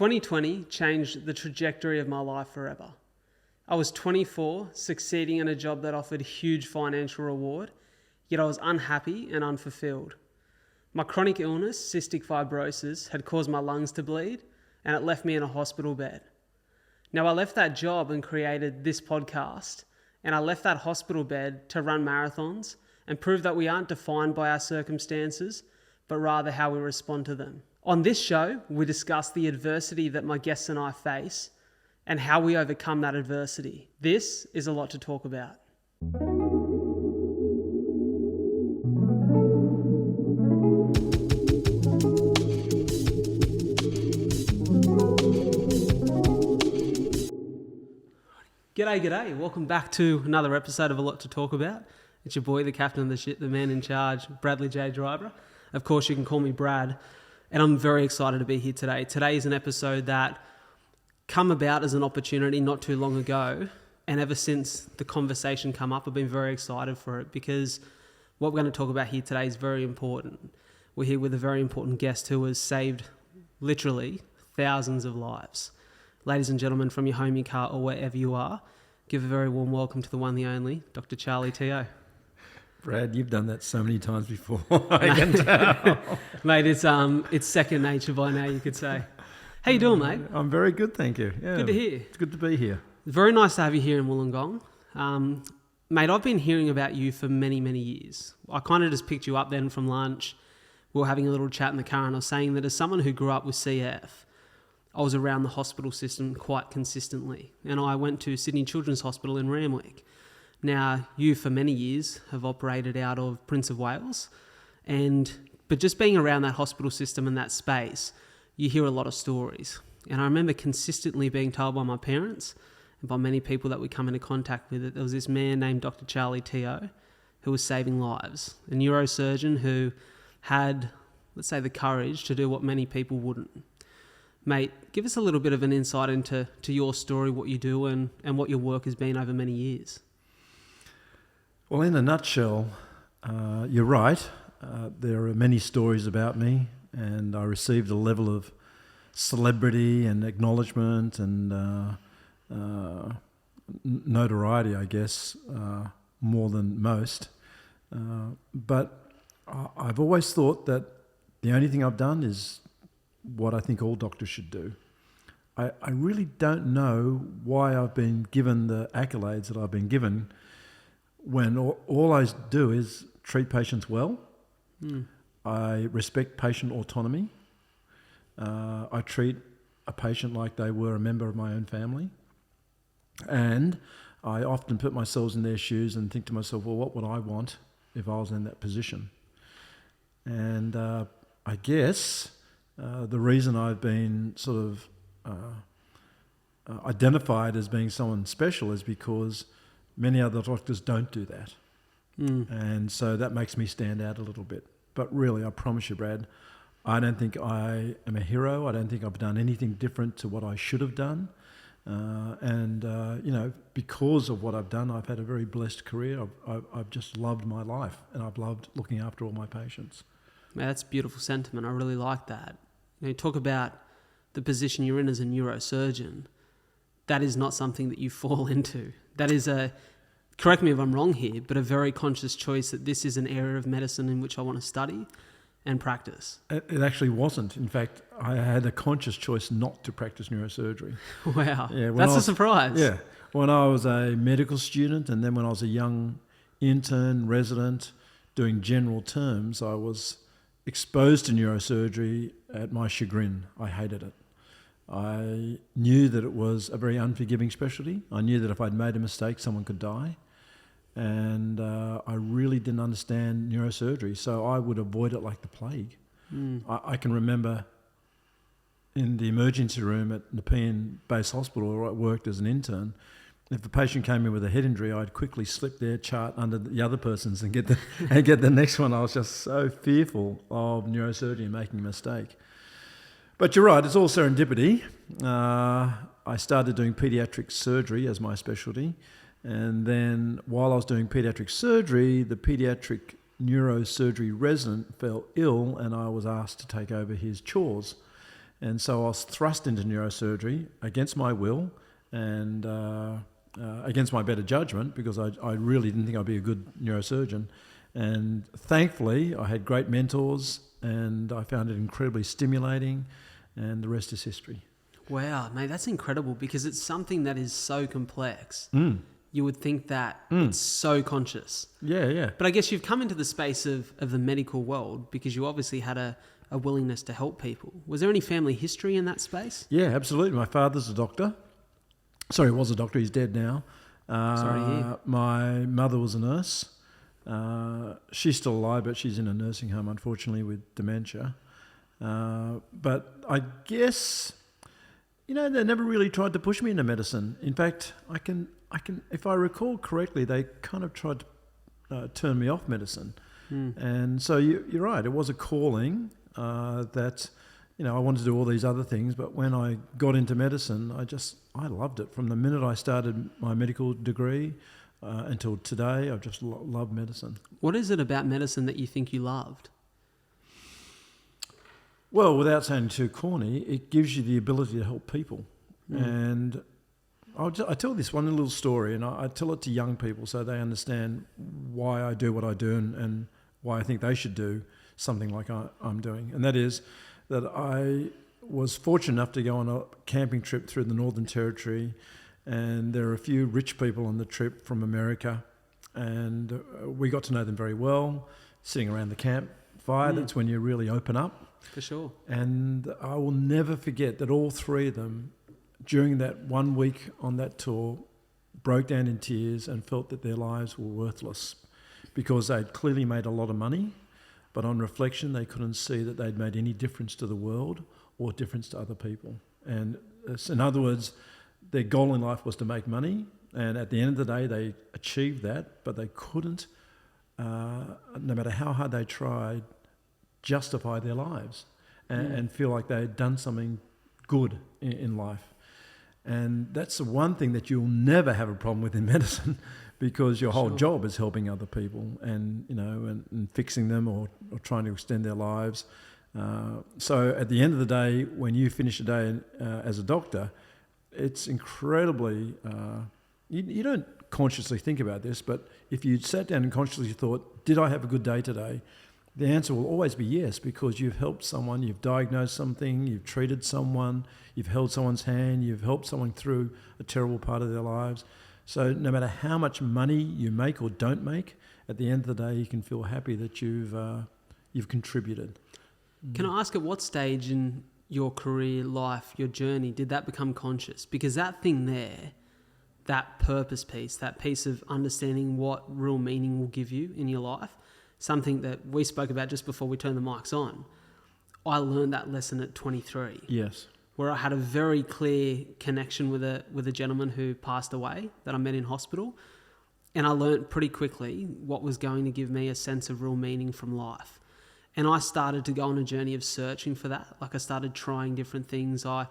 2020 changed the trajectory of my life forever. I was 24, succeeding in a job that offered huge financial reward, yet I was unhappy and unfulfilled. My chronic illness, cystic fibrosis, had caused my lungs to bleed, and it left me in a hospital bed. Now, I left that job and created this podcast, and I left that hospital bed to run marathons and prove that we aren't defined by our circumstances, but rather how we respond to them. On this show, we discuss the adversity that my guests and I face and how we overcome that adversity. This is a lot to talk about. G'day. Welcome back to another episode of A Lot to Talk About. It's your boy, the captain of the ship, the man in charge, Bradley J. Driver. Of course, you can call me Brad. And I'm very excited to be here today. Today is an episode that come about as an opportunity not too long ago. And ever since the conversation come up, I've been very excited for it because what we're going to talk about here today is very important. We're here with a very important guest who has saved literally thousands of lives. Ladies and gentlemen, from your home, your car, or wherever you are, give a very warm welcome to the one, the only, Dr. Charlie Teo. Brad, you've done that so many times before. I can tell. Mate, it's second nature by now, you could say. How you doing, mate? I'm very good, thank you. Yeah, good to hear. It's good to be here. Very nice to have you here in Wollongong. Mate, I've been hearing about you for many, many years. I kind of just picked you up then from lunch. We were having a little chat in the car and I was saying that as someone who grew up with CF, I was around the hospital system quite consistently. And I went to Sydney Children's Hospital in Randwick. Now, you for many years have operated out of Prince of Wales, but just being around that hospital system and that space, you hear a lot of stories. And I remember consistently being told by my parents and by many people that we come into contact with that there was this man named Dr. Charlie Teo who was saving lives, a neurosurgeon who had, let's say, the courage to do what many people wouldn't. Mate, give us a little bit of an insight into your story, what you do and what your work has been over many years. Well, in a nutshell, you're right. There are many stories about me, and I received a level of celebrity and acknowledgement and notoriety, I guess, more than most. But I've always thought that the only thing I've done is what I think all doctors should do. I really don't know why I've been given the accolades that I've been given when all I do is treat patients well. I respect patient autonomy. I treat a patient like they were a member of my own family. And I often put myself in their shoes and think to myself, well, what would I want if I was in that position? And I guess the reason I've been sort of identified as being someone special is because many other doctors don't do that. And so that makes me stand out a little bit. But really, I promise you, Brad, I don't think I am a hero. I don't think I've done anything different to what I should have done. Because of what I've done, I've had a very blessed career. I've just loved my life, and I've loved looking after all my patients. Man, that's a beautiful sentiment. I really like that. You talk about the position you're in as a neurosurgeon. That is not something that you fall into. That is correct me if I'm wrong here, but a very conscious choice that this is an area of medicine in which I want to study and practice. It actually wasn't. In fact, I had a conscious choice not to practice neurosurgery. Wow. Yeah, that's a surprise. Yeah. When I was a medical student and then when I was a young intern, resident, doing general terms, I was exposed to neurosurgery at my chagrin. I hated it. I knew that it was a very unforgiving specialty. I knew that if I'd made a mistake, someone could die. And I really didn't understand neurosurgery, so I would avoid it like the plague. I can remember in the emergency room at Nepean Base Hospital, where I worked as an intern, if a patient came in with a head injury, I'd quickly slip their chart under the other person's and get the next one. I was just so fearful of neurosurgery and making a mistake. But you're right, it's all serendipity. I started doing paediatric surgery as my specialty. And then while I was doing paediatric surgery, the paediatric neurosurgery resident fell ill and I was asked to take over his chores. And so I was thrust into neurosurgery against my will and against my better judgment, because I really didn't think I'd be a good neurosurgeon. And thankfully, I had great mentors and I found it incredibly stimulating, and the rest is history. Wow, mate, that's incredible, because it's something that is so complex. You would think that it's so conscious. Yeah. But I guess you've come into the space of the medical world because you obviously had a willingness to help people. Was there any family history in that space? Yeah, absolutely. My father's a doctor. Sorry, he was a doctor. He's dead now. Sorry to hear. My mother was a nurse. She's still alive, but she's in a nursing home, unfortunately, with dementia. But I guess, they never really tried to push me into medicine. In fact, I can, if I recall correctly, they kind of tried to turn me off medicine. And so you're right. It was a calling that, I wanted to do all these other things. But when I got into medicine, I loved it. From the minute I started my medical degree until today, I've just loved medicine. What is it about medicine that you think you loved? Well, without sounding too corny, it gives you the ability to help people. And I tell this one little story, and I tell it to young people so they understand why I do what I do and why I think they should do something like I'm doing. And that is that I was fortunate enough to go on a camping trip through the Northern Territory, and there are a few rich people on the trip from America, and we got to know them very well, sitting around the campfire. That's when you really open up. For sure. And I will never forget that all three of them, during that 1 week on that tour, broke down in tears and felt that their lives were worthless because they'd clearly made a lot of money, but on reflection, they couldn't see that they'd made any difference to the world or difference to other people. And in other words, their goal in life was to make money, and at the end of the day, they achieved that, but they couldn't, no matter how hard they tried, justify their lives and feel like they had done something good in life. And that's the one thing that you'll never have a problem with in medicine, because your whole job is helping other people and and fixing them or trying to extend their lives. So at the end of the day, when you finish a day as a doctor, it's incredibly, you don't consciously think about this, but if you sat down and consciously thought, did I have a good day today? The answer will always be yes, because you've helped someone, you've diagnosed something, you've treated someone, you've held someone's hand, you've helped someone through a terrible part of their lives. So no matter how much money you make or don't make, at the end of the day, you can feel happy that you've contributed. Can I ask, at what stage in your career, life, your journey, did that become conscious? Because that thing there, that purpose piece, that piece of understanding what real meaning will give you in your life, something that we spoke about just before we turned the mics on, I learned that lesson at 23. Yes. Where I had a very clear connection with a gentleman who passed away that I met in hospital. And I learned pretty quickly what was going to give me a sense of real meaning from life. And I started to go on a journey of searching for that. Like, I started trying different things. I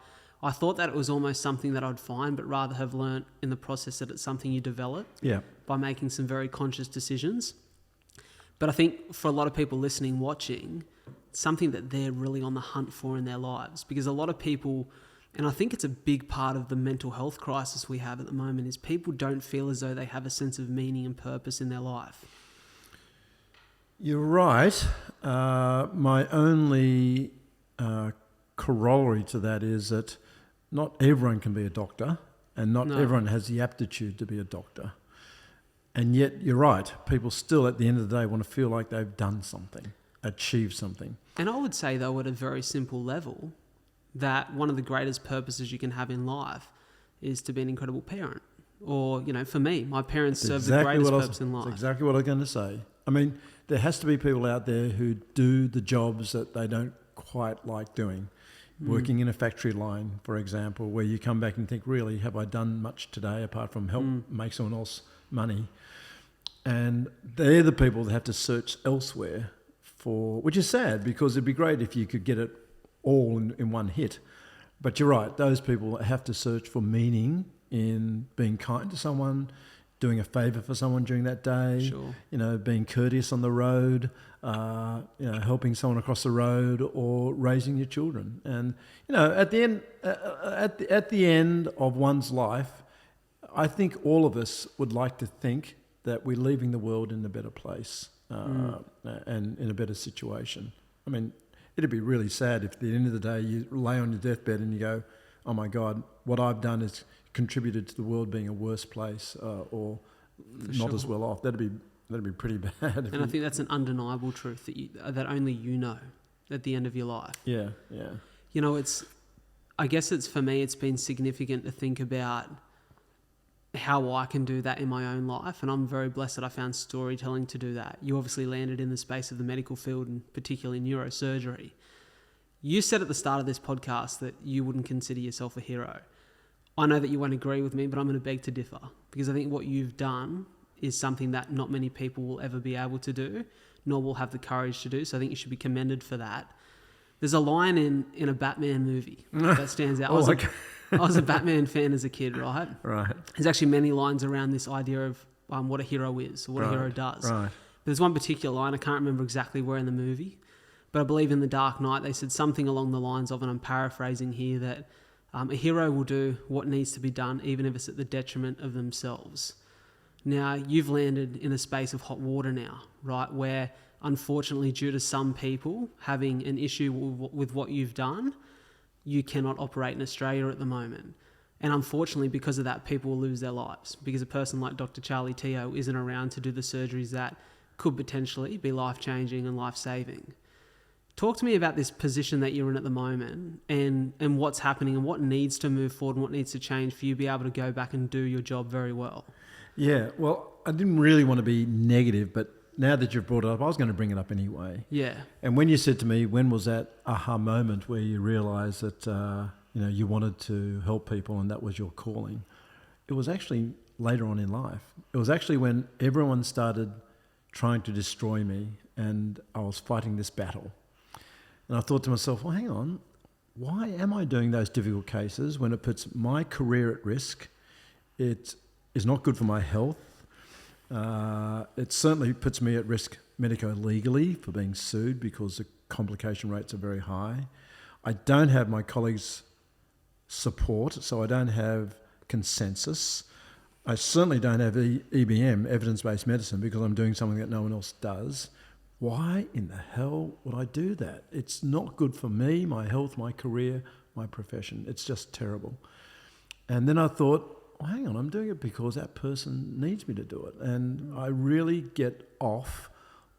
thought that it was almost something that I'd find, but rather have learnt in the process that it's something you develop by making some very conscious decisions. But I think for a lot of people listening, watching, it's something that they're really on the hunt for in their lives. Because a lot of people, and I think it's a big part of the mental health crisis we have at the moment, is people don't feel as though they have a sense of meaning and purpose in their life. You're right. My only corollary to that is that not everyone can be a doctor, and not everyone has the aptitude to be a doctor. And yet, you're right, people still at the end of the day want to feel like they've done something, achieved something. And I would say, though, at a very simple level, that one of the greatest purposes you can have in life is to be an incredible parent. Or, for me, my parents serve the greatest purpose in life. That's exactly what I was going to say. I mean, there has to be people out there who do the jobs that they don't quite like doing. Working in a factory line, for example, where you come back and think, really, have I done much today apart from help make someone else money? And they're the people that have to search elsewhere for, which is sad, because it'd be great if you could get it all in one hit. But you're right, those people have to search for meaning in being kind to someone, doing a favour for someone during that day, Sure. Being courteous on the road, helping someone across the road, or raising your children. And at the end of one's life, I think all of us would like to think that we're leaving the world in a better place and in a better situation. I mean, it'd be really sad if at the end of the day you lay on your deathbed and you go, oh my God, what I've done has contributed to the world being a worse place or not as well off. That'd be pretty bad. And I think that's an undeniable truth that only you know at the end of your life. Yeah. I guess for me, it's been significant to think about how I can do that in my own life. And I'm very blessed that I found storytelling to do that. You obviously landed in the space of the medical field and particularly neurosurgery. You said at the start of this podcast that you wouldn't consider yourself a hero. I know that you won't agree with me, but I'm going to beg to differ, because I think what you've done is something that not many people will ever be able to do, nor will have the courage to do. So I think you should be commended for that. There's a line in a Batman movie that stands out. I was a Batman fan as a kid, right? Right. There's actually many lines around this idea of what a hero is or what a hero does. Right. But there's one particular line, I can't remember exactly where in the movie, but I believe in The Dark Knight they said something along the lines of, and I'm paraphrasing here, that a hero will do what needs to be done even if it's at the detriment of themselves. Now, you've landed in a space of hot water now, right, where unfortunately due to some people having an issue with what you've done, you cannot operate in Australia at the moment. And unfortunately, because of that, people will lose their lives, because a person like Dr. Charlie Teo isn't around to do the surgeries that could potentially be life-changing and life-saving. Talk to me about this position that you're in at the moment and what's happening and what needs to move forward and what needs to change for you to be able to go back and do your job very well. Yeah, well, I didn't really want to be negative, but now that you've brought it up, I was going to bring it up anyway. Yeah. And when you said to me, when was that aha moment where you realised that you wanted to help people and that was your calling? It was actually later on in life. It was actually when everyone started trying to destroy me and I was fighting this battle. And I thought to myself, well, hang on, why am I doing those difficult cases when it puts my career at risk? It is not good for my health. It certainly puts me at risk medico-legally for being sued because the complication rates are very high. I don't have my colleagues' support, so I don't have consensus. I certainly don't have EBM, evidence-based medicine, because I'm doing something that no one else does. Why in the hell would I do that? It's not good for me, my health, my career, my profession. It's just terrible. And then I thought, well, hang on, I'm doing it because that person needs me to do it. And I really get off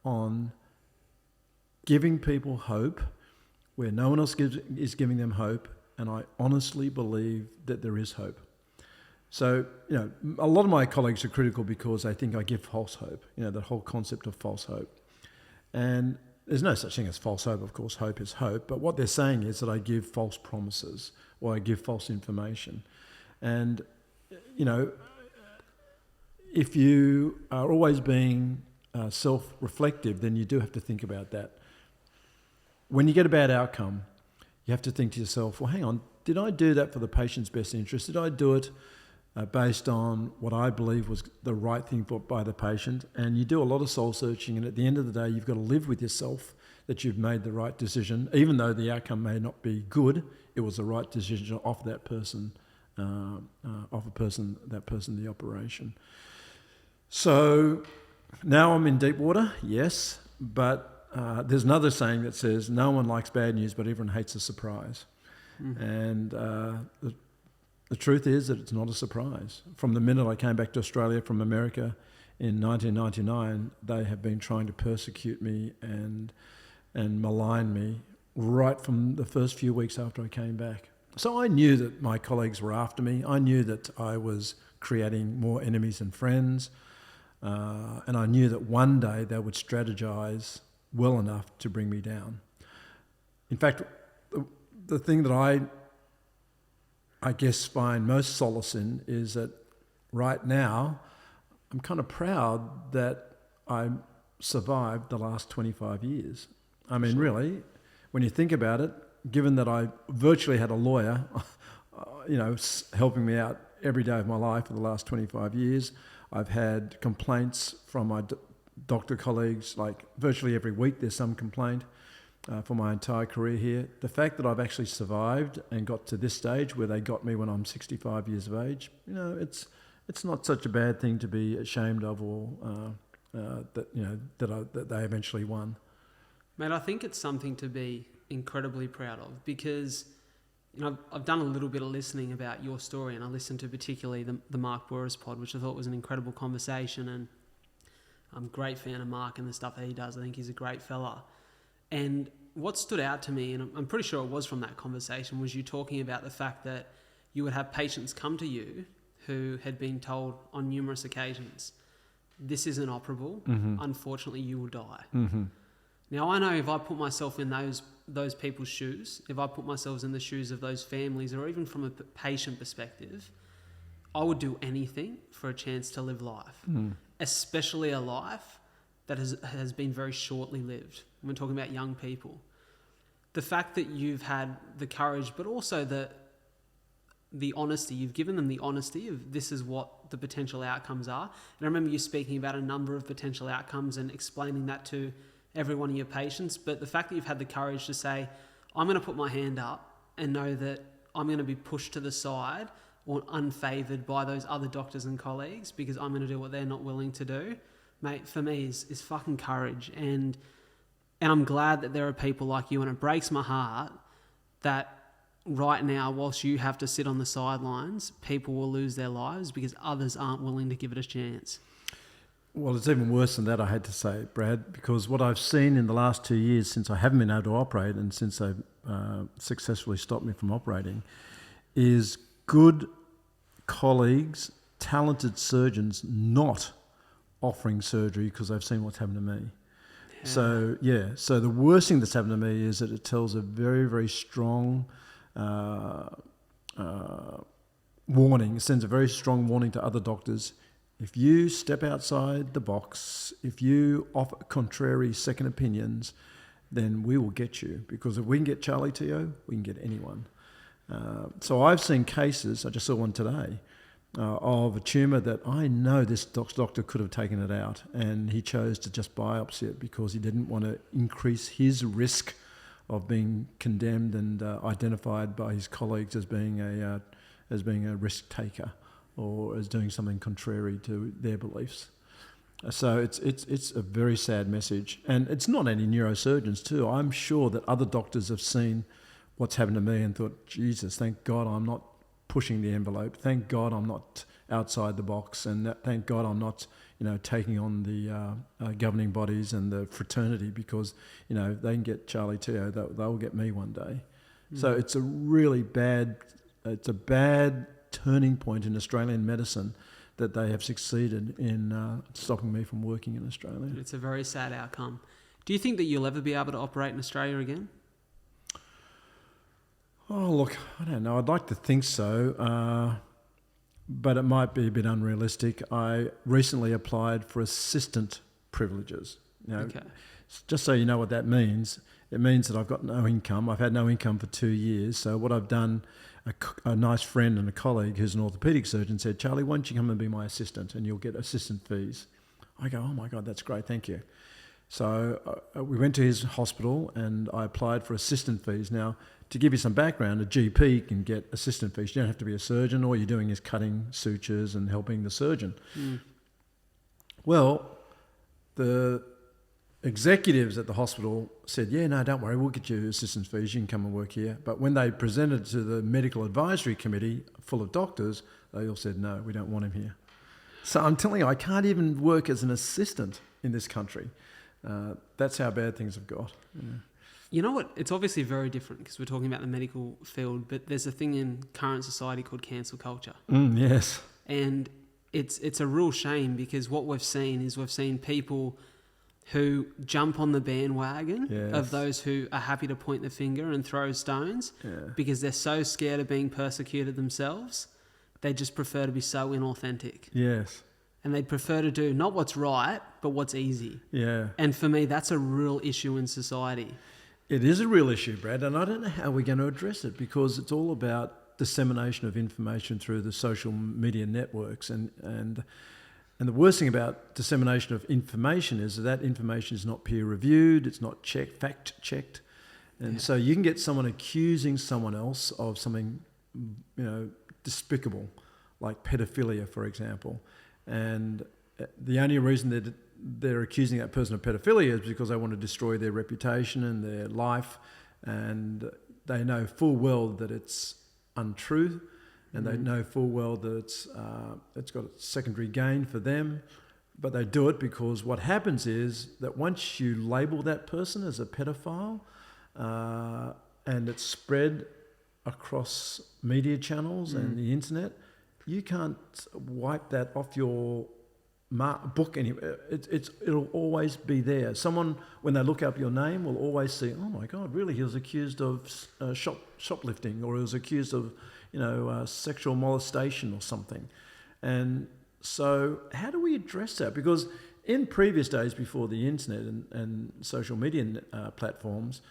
on giving people hope where no one else is giving them hope. And I honestly believe that there is hope. So, a lot of my colleagues are critical because they think I give false hope, the whole concept of false hope. And there's no such thing as false hope, of course, hope is hope. But what they're saying is that I give false promises or I give false information. And, if you are always being self-reflective, then you do have to think about that. When you get a bad outcome, you have to think to yourself, well, hang on, did I do that for the patient's best interest? Did I do it based on what I believe was the right thing by the patient? And you do a lot of soul searching, and at the end of the day, you've got to live with yourself that you've made the right decision, even though the outcome may not be good. It was the right decision to offer that person, the operation. So now I'm in deep water, yes, but there's another saying that says, no one likes bad news, but everyone hates a surprise. Mm-hmm. And the truth is that it's not a surprise. From the minute I came back to Australia from America in 1999, they have been trying to persecute me and malign me right from the first few weeks after I came back. So I knew that my colleagues were after me. I knew that I was creating more enemies than friends. And I knew that one day they would strategize well enough to bring me down. In fact, the thing that I guess find most solace in is that right now I'm kind of proud that I survived the last 25 years. I mean, really, when you think about it, given that I virtually had a lawyer, helping me out every day of my life for the last 25 years, I've had complaints from my doctor colleagues, like virtually every week there's some complaint for my entire career here. The fact that I've actually survived and got to this stage where they got me when I'm 65 years of age, it's not such a bad thing to be ashamed of, or that they eventually won. Mate, I think it's something to be incredibly proud of, because I've done a little bit of listening about your story, and I listened to particularly the Mark Boris pod, which I thought was an incredible conversation, and I'm a great fan of Mark and the stuff that he does. I think he's a great fella. And what stood out to me, and I'm pretty sure it was from that conversation, was you talking about the fact that you would have patients come to you who had been told on numerous occasions, this is inoperable, unfortunately you will die. Now, I know if I put myself in those people's shoes, if I put myself in the shoes of those families, or even from a patient perspective, I would do anything for a chance to live life, especially a life that has been very shortly lived. We're talking about young people. The fact that you've had the courage, but also the honesty, you've given them the honesty of this is what the potential outcomes are. And I remember you speaking about a number of potential outcomes and explaining that to every one of your patients. But the fact that you've had the courage to say, I'm going to put my hand up and know that I'm going to be pushed to the side or unfavoured by those other doctors and colleagues because I'm going to do what they're not willing to do, mate, for me is fucking courage. And I'm glad that there are people like you, and it breaks my heart that right now, whilst you have to sit on the sidelines, people will lose their lives because others aren't willing to give it a chance. Well, it's even worse than that, I had to say, Brad, because what I've seen in the last 2 years since I haven't been able to operate and since they've successfully stopped me from operating is good colleagues, talented surgeons not offering surgery because they've seen what's happened to me. Yeah. So the worst thing that's happened to me is that it tells a very, very strong warning. It sends a very strong warning to other doctors. If you step outside the box, if you offer contrary second opinions, then we will get you. Because if we can get Charlie Teo, we can get anyone. So I've seen cases, I just saw one today, of a tumour that I know this doctor could have taken it out, and he chose to just biopsy it because he didn't want to increase his risk of being condemned and identified by his colleagues as being a risk taker or as doing something contrary to their beliefs. So it's a very sad message, and it's not only neurosurgeons too. I'm sure that other doctors have seen what's happened to me and thought, Jesus, thank God I'm not pushing the envelope. Thank God I'm not outside the box, and thank God I'm not, taking on the governing bodies and the fraternity because, they can get Charlie Teo, they'll get me one day. So it's a really bad turning point in Australian medicine that they have succeeded in stopping me from working in Australia. It's a very sad outcome. Do you think that you'll ever be able to operate in Australia again? Oh, look, I don't know. I'd like to think so, but it might be a bit unrealistic. I recently applied for assistant privileges. Okay. Just so you know what that means, it means that I've got no income. I've had no income for 2 years. So what I've done, a nice friend and a colleague who's an orthopaedic surgeon said, Charlie, why don't you come and be my assistant and you'll get assistant fees. I go, oh my God, that's great, thank you. So we went to his hospital and I applied for assistant fees. Now, to give you some background, a GP can get assistant fees. You don't have to be a surgeon. All you're doing is cutting sutures and helping the surgeon. Well, the executives at the hospital said, yeah, no, don't worry, we'll get you assistant fees. You can come and work here. But when they presented to the medical advisory committee full of doctors, they all said, no, we don't want him here. So I'm telling you, I can't even work as an assistant in this country. That's how bad things have got. Yeah. You know what? It's obviously very different because we're talking about the medical field, but there's a thing in current society called cancel culture. Yes. And it's a real shame because what we've seen people who jump on the bandwagon of those who are happy to point the finger and throw stones because they're so scared of being persecuted themselves. They just prefer to be so inauthentic. Yes. And they'd prefer to do not what's right, but what's easy. Yeah. And for me, that's a real issue in society. It is a real issue, Brad, and I don't know how we're going to address it because it's all about dissemination of information through the social media networks and And the worst thing about dissemination of information is that information is not peer reviewed, it's not fact checked. And so you can get someone accusing someone else of something, despicable, like pedophilia, for example. And the only reason that they're accusing that person of pedophilia is because they want to destroy their reputation and their life, and they know full well that it's untrue, and they know full well that it's got a secondary gain for them, but they do it because what happens is that once you label that person as a pedophile, and it's spread across media channels and the internet, you can't wipe that off your book anywhere. It'll always be there. Someone, when they look up your name, will always see, oh my God, really, he was accused of shoplifting, or he was accused of sexual molestation or something. And so how do we address that? Because in previous days before the internet and social media platforms,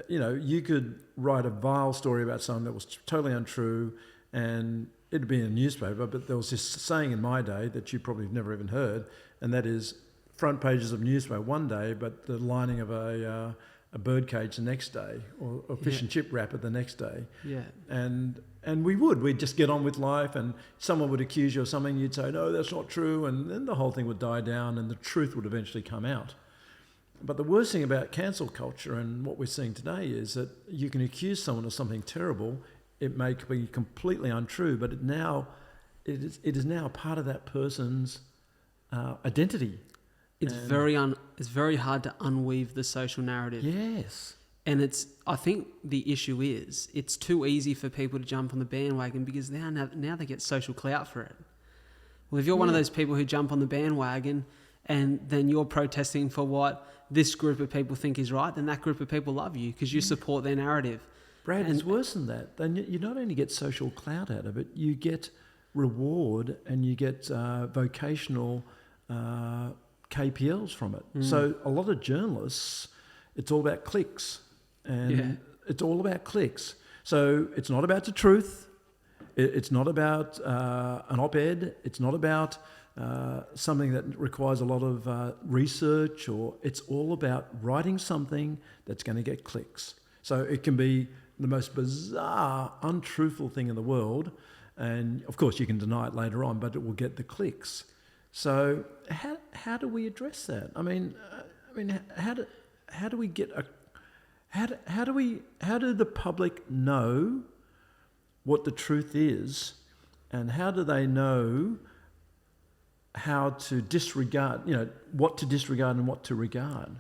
you could write a vile story about something that was totally untrue, and it'd be in a newspaper, but there was this saying in my day that you probably have never even heard, and that is front pages of newspaper one day, but the lining of a birdcage the next day, or a fish and chip wrapper the next day. Yeah. And we'd just get on with life, and someone would accuse you of something, you'd say, no, that's not true, and then the whole thing would die down and the truth would eventually come out. But the worst thing about cancel culture and what we're seeing today is that you can accuse someone of something terrible. It may be completely untrue, but it is now part of that person's identity. It's very hard to unweave the social narrative. Yes. And I think the issue is it's too easy for people to jump on the bandwagon because now they get social clout for it. Well, if you're one of those people who jump on the bandwagon and then you're protesting for what this group of people think is right, then that group of people love you because you support their narrative. Brad, it's worse than that. Then you not only get social clout out of it, you get reward and you get vocational KPLs from it. So a lot of journalists, it's all about clicks. And it's all about clicks. So it's not about the truth. It's not about an op-ed. It's not about something that requires a lot of research, or it's all about writing something that's going to get clicks. So it can be the most bizarre, untruthful thing in the world, and of course you can deny it later on, but it will get the clicks. So how do we address that? I mean, how do we get how do the public know what the truth is, and how do they know how to disregard, what to disregard and what to regard?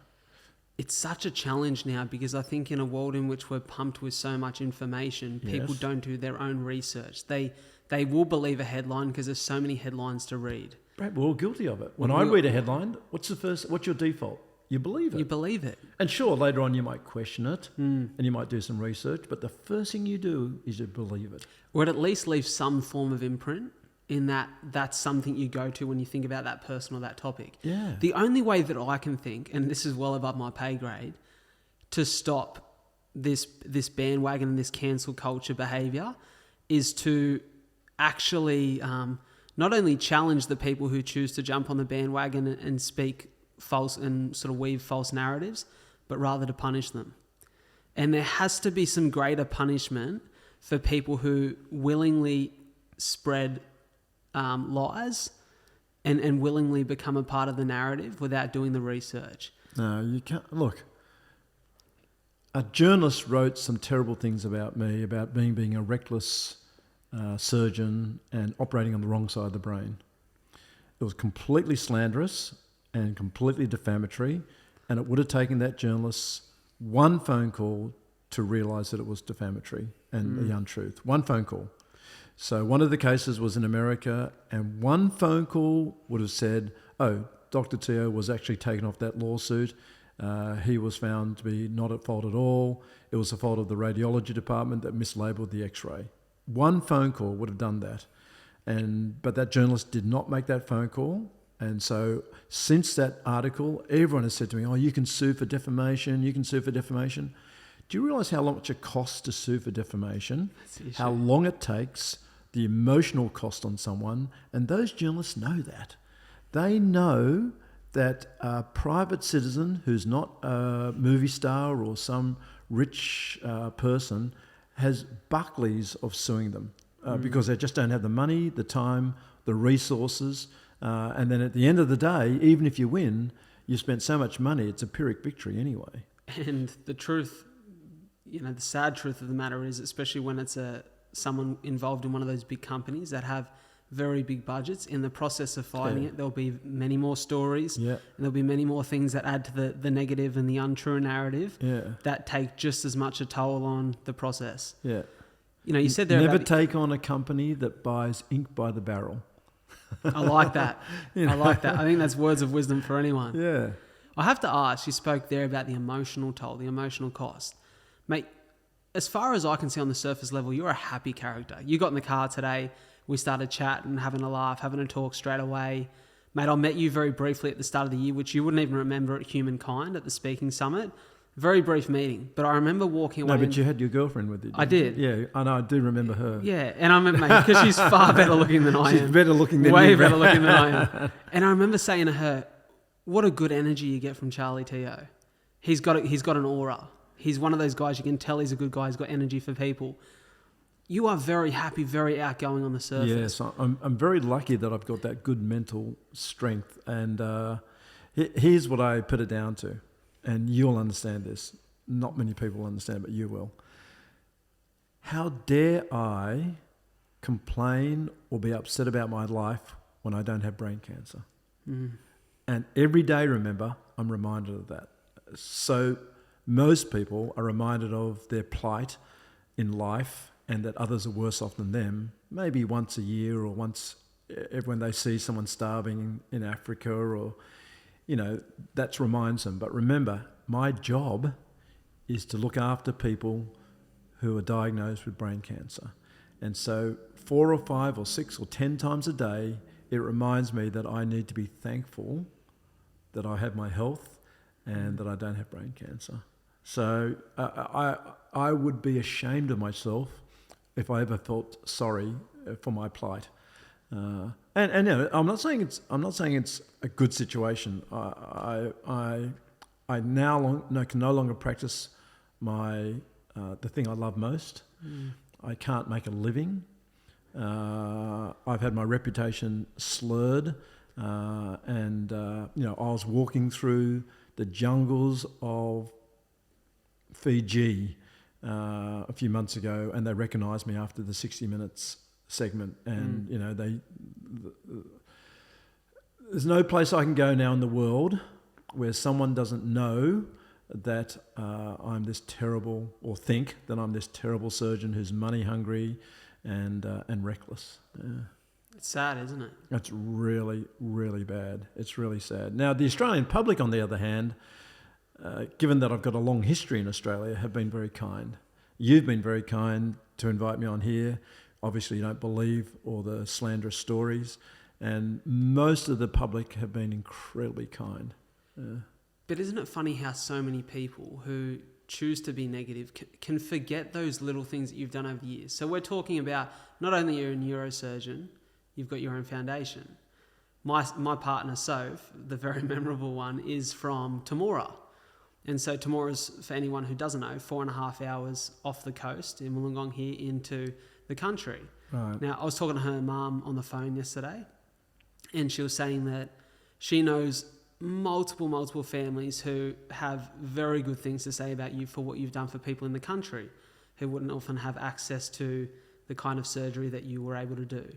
It's such a challenge now because I think in a world in which we're pumped with so much information, people don't do their own research. They will believe a headline because there's so many headlines to read. Brad, we're all guilty of it. When I read a headline, what's your default? You believe it. You believe it. And sure, later on you might question it and you might do some research, but the first thing you do is you believe it. Or at least leave some form of imprint in that's something you go to when you think about that person or that topic. Yeah. The only way that I can think, and this is well above my pay grade, to stop this bandwagon and this cancel culture behaviour is to actually not only challenge the people who choose to jump on the bandwagon and speak false and sort of weave false narratives, but rather to punish them. And there has to be some greater punishment for people who willingly spread lies and willingly become a part of the narrative without doing the research. No, you can't. Look, a journalist wrote some terrible things about me, about being a reckless surgeon and operating on the wrong side of the brain. It was completely slanderous and completely defamatory, and it would have taken that journalist one phone call to realise that it was defamatory and the untruth. One phone call. So one of the cases was in America, and one phone call would have said, oh, Dr. Teo was actually taken off that lawsuit. He was found to be not at fault at all. It was the fault of the radiology department that mislabeled the x-ray. One phone call would have done that. But that journalist did not make that phone call. And so since that article, everyone has said to me, oh, you can sue for defamation, you can sue for defamation. Do you realise how much it costs to sue for defamation? How long it takes, the emotional cost on someone, and those journalists know that. They know that a private citizen who's not a movie star or some rich person has buckleys of suing them because they just don't have the money, the time, the resources. And then at the end of the day, even if you win, you spent so much money, it's a Pyrrhic victory anyway. And the truth, the sad truth of the matter is, especially when it's someone involved in one of those big companies that have very big budgets, in the process of fighting it, there'll be many more stories and there'll be many more things that add to the negative and the untrue narrative that take just as much a toll on the process. Yeah. You said there never take on a company that buys ink by the barrel. I like that. I like that. I think that's words of wisdom for anyone. Yeah. I have to ask, you spoke there about the emotional toll, the emotional cost. Mate, as far as I can see on the surface level, you're a happy character. You got in the car today, we started chatting, having a laugh, having a talk straight away. Mate, I met you very briefly at the start of the year, which you wouldn't even remember at Humankind at the Speaking Summit. Very brief meeting, but I remember walking away. No, but you had your girlfriend with you. I did. Yeah, I know. I do remember her. Yeah, and I remember, mate, because she's far better looking than I am. She's better looking than you. Way better looking than I am. And I remember saying to her, "What a good energy you get from Charlie Teo. He's got an aura. He's one of those guys you can tell he's a good guy. He's got energy for people." You are very happy, very outgoing on the surface. Yes, I'm very lucky that I've got that good mental strength. And here's what I put it down to, and you'll understand this. Not many people understand, but you will. How dare I complain or be upset about my life when I don't have brain cancer? Mm. And every day, remember, I'm reminded of that. So most people are reminded of their plight in life and that others are worse off than them, maybe once a year or once when they see someone starving in Africa or, that reminds them. But remember, my job is to look after people who are diagnosed with brain cancer. And so 4 or 5 or 6 or 10 times a day, it reminds me that I need to be thankful that I have my health and that I don't have brain cancer. So I would be ashamed of myself if I ever felt sorry for my plight. I'm not saying it's a good situation. I now can no longer practice the thing I love most. I can't make a living. I've had my reputation slurred, and I was walking through the jungles of Fiji a few months ago, and they recognised me after the 60 Minutes segment. And there's no place I can go now in the world where someone doesn't know that I'm this terrible, or think that I'm this terrible surgeon who's money hungry and reckless. Yeah. It's sad, isn't it? It's really, really bad. It's really sad. Now, the Australian public, on the other hand, given that I've got a long history in Australia, have been very kind. You've been very kind to invite me on here. Obviously, you don't believe all the slanderous stories. And most of the public have been incredibly kind. But isn't it funny how so many people who choose to be negative can forget those little things that you've done over the years? So we're talking about not only you're a neurosurgeon, you've got your own foundation. My partner, Soph, the very memorable one, is from tumours. And so tumours, for anyone who doesn't know, 4.5 hours off the coast in Wollongong here into the country. Right. Now, I was talking to her mum on the phone yesterday, and she was saying that she knows multiple families who have very good things to say about you for what you've done for people in the country who wouldn't often have access to the kind of surgery that you were able to do.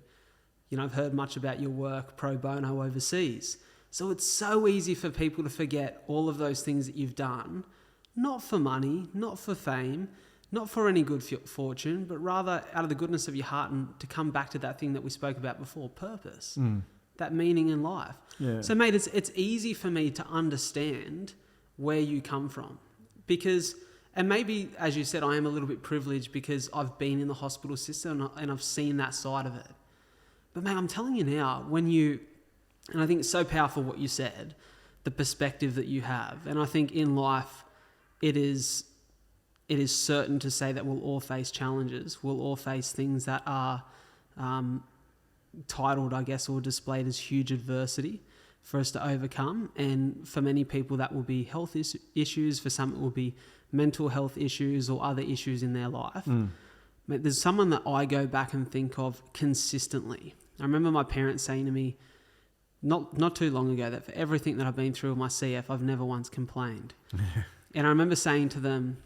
I've heard much about your work pro bono overseas. So it's so easy for people to forget all of those things that you've done, not for money, not for fame, not for any good fortune, but rather out of the goodness of your heart, and to come back to that thing that we spoke about before, purpose, that meaning in life. Yeah. So, mate, it's easy for me to understand where you come from because, and maybe, as you said, I am a little bit privileged because I've been in the hospital system and I've seen that side of it. But, mate, I'm telling you now, and I think it's so powerful what you said, the perspective that you have. And I think in life, it is certain to say that we'll all face challenges. We'll all face things that are titled, I guess, or displayed as huge adversity. for us to overcome. And for many people, that will be health issues. For some, it will be mental health issues or other issues in their life. But there's someone that I go back and think of consistently. I remember my parents saying to me not too long ago that for everything that I've been through with my CF, I've never once complained. And I remember saying to them,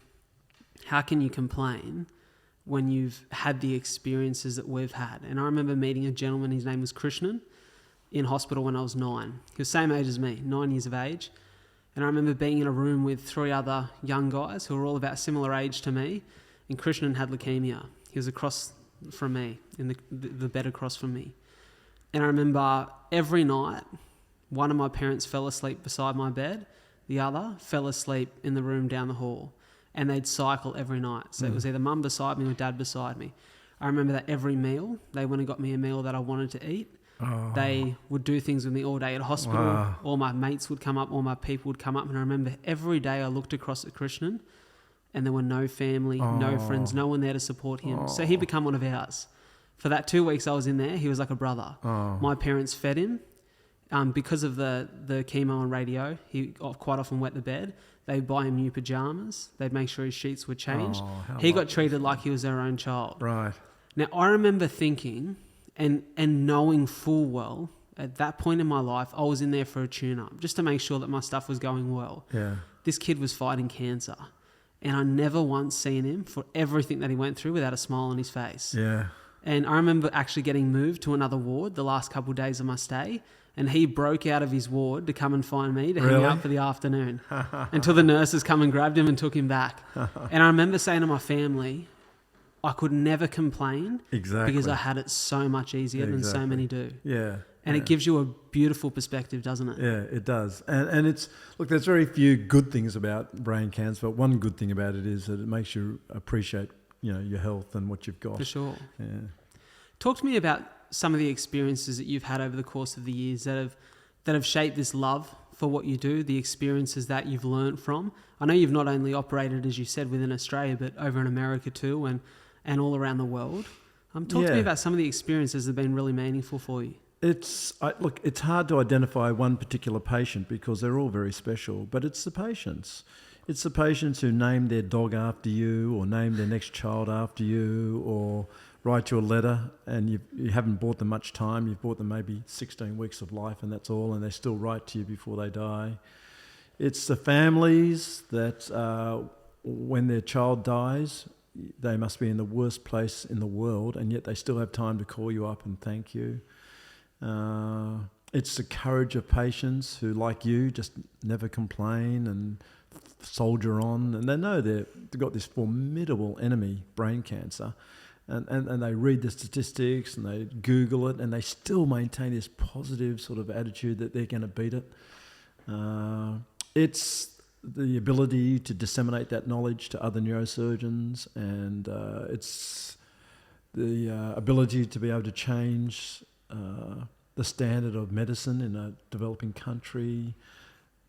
how can you complain when you've had the experiences that we've had? And I remember meeting a gentleman, his name was Krishnan, in hospital when I was 9. He was the same age as me, 9 years of age. And I remember being in a room with 3 other young guys who were all about similar age to me. And Krishnan had leukemia. He was across from me, in the bed across from me. And I remember every night, one of my parents fell asleep beside my bed. The other fell asleep in the room down the hall. And they'd cycle every night. So it was either mum beside me or dad beside me. I remember that every meal, they went and got me a meal that I wanted to eat. Oh. They would do things with me all day at hospital. Wow. All my mates would come up, all my people would come up. And I remember every day I looked across at Krishnan and there were no family, no friends, no one there to support him. So he became one of ours. For that 2 weeks I was in there, he was like a brother. My parents fed him. Because of the chemo and radio, he quite often wet the bed. They'd buy him new pajamas. They'd make sure his sheets were changed. He got treated like he was their own child. Right. Now, I remember thinking and knowing full well, at that point in my life, I was in there for a tune-up, just to make sure that my stuff was going well. Yeah. This kid was fighting cancer. And I never once seen him for everything that he went through without a smile on his face. Yeah. And I remember actually getting moved to another ward the last couple of days of my stay. And he broke out of his ward to come and find me to hang out for the afternoon until the nurses come and grabbed him and took him back. And I remember saying to my family, I could never complain because I had it so much easier than so many do. Yeah. And it gives you a beautiful perspective, doesn't it? Yeah, it does. And it's, look, there's very few good things about brain cancer, but one good thing about it is that it makes you appreciate, your health and what you've got. For sure. Yeah. Talk to me about some of the experiences that you've had over the course of the years that have shaped this love for what you do, the experiences that you've learned from. I know you've not only operated, as you said, within Australia, but over in America too and all around the world. Talk to me about some of the experiences that have been really meaningful for you. It's hard to identify one particular patient because they're all very special, but it's the patients. It's the patients who name their dog after you or name their next child after you or write you a letter and you haven't bought them much time. You've bought them maybe 16 weeks of life and that's all, and they still write to you before they die. It's the families that when their child dies, they must be in the worst place in the world and yet they still have time to call you up and thank you. It's the courage of patients who, like you, just never complain and soldier on, and they know they've got this formidable enemy, brain cancer, and they read the statistics and they Google it and they still maintain this positive sort of attitude that they're going to beat it. It's the ability to disseminate that knowledge to other neurosurgeons, and it's the ability to be able to change the standard of medicine in a developing country.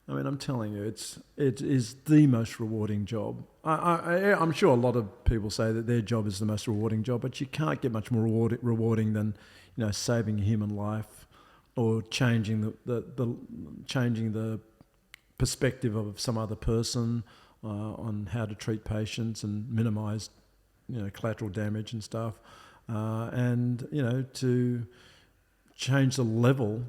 I mean, I'm telling you, it is the most rewarding job. I'm sure a lot of people say that their job is the most rewarding job, but you can't get much more rewarding than saving a human life or changing the perspective of some other person on how to treat patients and minimise collateral damage and stuff, and to change the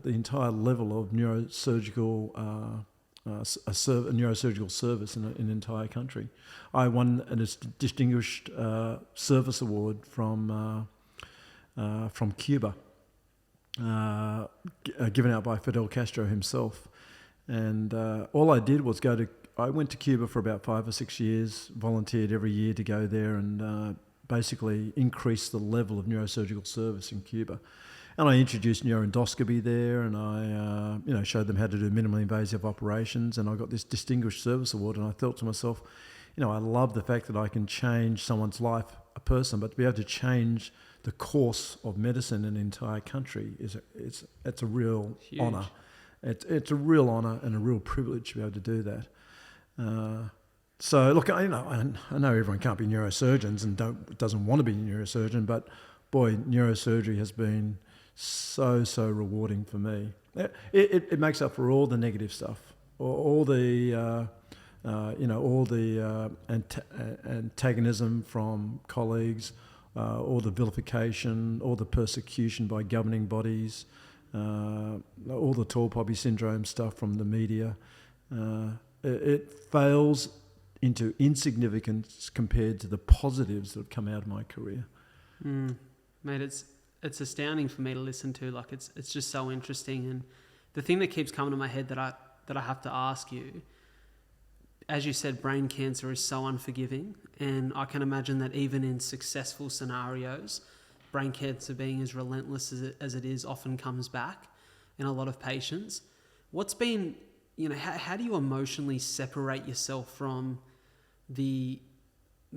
entire level of neurosurgical neurosurgical service in an entire country. I won a distinguished service award from Cuba, given out by Fidel Castro himself. And all I did was I went to Cuba for about 5 or 6 years, volunteered every year to go there and basically increase the level of neurosurgical service in Cuba. And I introduced neuroendoscopy there, and I showed them how to do minimally invasive operations, and I got this distinguished service award. And I thought to myself, I love the fact that I can change someone's life, a person, but to be able to change the course of medicine in an entire country it's a real honour. It's a real honour and a real privilege to be able to do that. So look, I know everyone can't be neurosurgeons and doesn't want to be a neurosurgeon, but boy, neurosurgery has been so rewarding for me. It makes up for all the negative stuff, all the antagonism from colleagues, all the vilification, all the persecution by governing bodies, all the tall poppy syndrome stuff from the media. It fails into insignificance compared to the positives that have come out of my career. Mate, it's astounding for me to listen to. Like it's just so interesting. And the thing that keeps coming to my head that I have to ask you, as you said, brain cancer is so unforgiving, and I can imagine that even in successful scenarios, brain cancer being as relentless as it is often comes back in a lot of patients. What's been, how do you emotionally separate yourself from the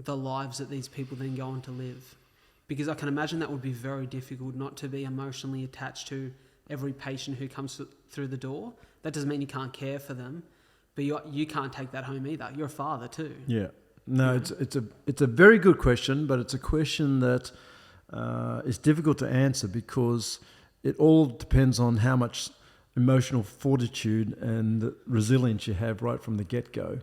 lives that these people then go on to live? Because I can imagine that would be very difficult not to be emotionally attached to every patient who comes through the door. That doesn't mean you can't care for them, but you can't take that home either. You're a father too. Yeah. No, it's a very good question, but it's a question that is difficult to answer because it all depends on how much emotional fortitude and resilience you have right from the get-go.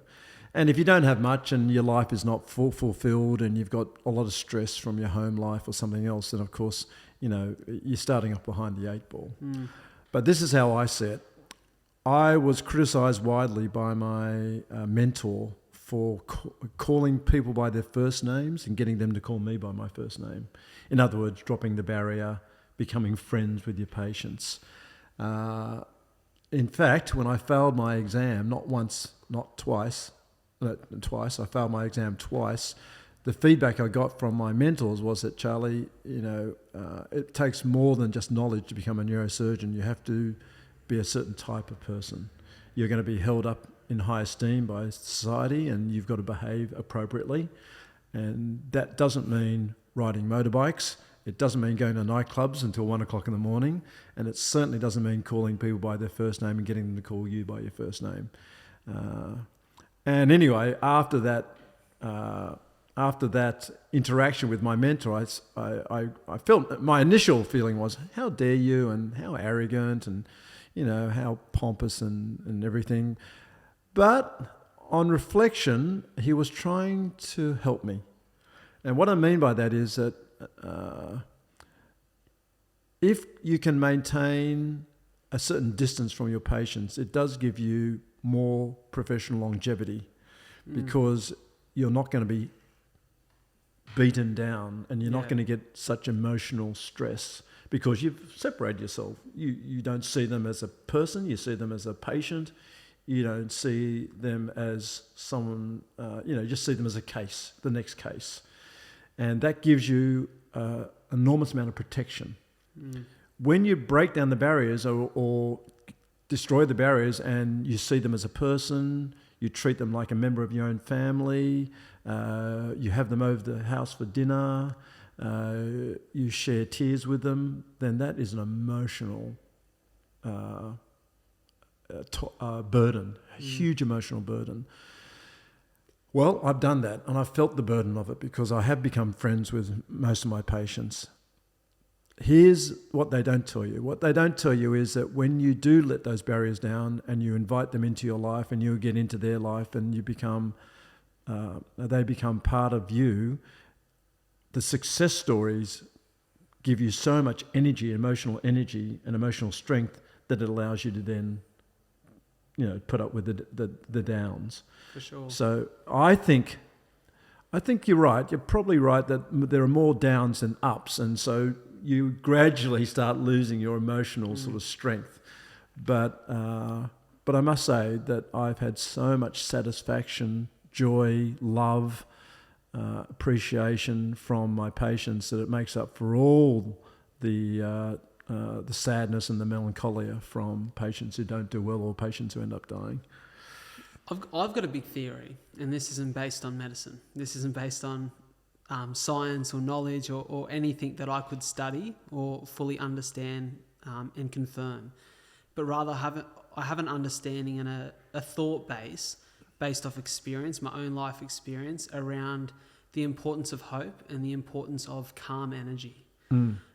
And if you don't have much and your life is not fulfilled and you've got a lot of stress from your home life or something else, then of course, you're starting off behind the 8 ball. But this is how I see it. I was criticized widely by my mentor for calling people by their first names and getting them to call me by my first name. In other words, dropping the barrier, becoming friends with your patients. In fact, when I failed my exam, not once, not twice, I failed my exam twice. The feedback I got from my mentors was that, Charlie, it takes more than just knowledge to become a neurosurgeon. You have to be a certain type of person. You're going to be held up in high esteem by society and you've got to behave appropriately. And that doesn't mean riding motorbikes. It doesn't mean going to nightclubs until 1 o'clock in the morning. And it certainly doesn't mean calling people by their first name and getting them to call you by your first name. And anyway, after that interaction with my mentor, I felt, my initial feeling was, how dare you, and how arrogant, and how pompous and everything. But on reflection, he was trying to help me. And what I mean by that is that if you can maintain a certain distance from your patients, it does give you more professional longevity because you're not going to be beaten down and you're not going to get such emotional stress because you've separated yourself. You don't see them as a person, you see them as a patient. You don't see them as someone, you just see them as a case, the next case. And that gives you an enormous amount of protection. When you break down the barriers or destroy the barriers and you see them as a person, you treat them like a member of your own family, you have them over the house for dinner, you share tears with them, then that is an emotional burden, a huge emotional burden. Well, I've done that and I've felt the burden of it because I have become friends with most of my patients. Here's what they don't tell you. What they don't tell you is that when you do let those barriers down and you invite them into your life and you get into their life and you become, they become part of you, the success stories give you so much energy and emotional strength that it allows you to then, put up with the downs. For sure. So I think you're right. You're probably right that there are more downs than ups, and so you gradually start losing your emotional sort of strength. But I must say that I've had so much satisfaction, joy, love, appreciation from my patients that it makes up for all the sadness and the melancholia from patients who don't do well or patients who end up dying. I've got a big theory, and this isn't based on medicine. This isn't based on science or knowledge or anything that I could study or fully understand and confirm, but rather I have an understanding and a thought base based off experience, my own life experience, around the importance of hope and the importance of calm energy.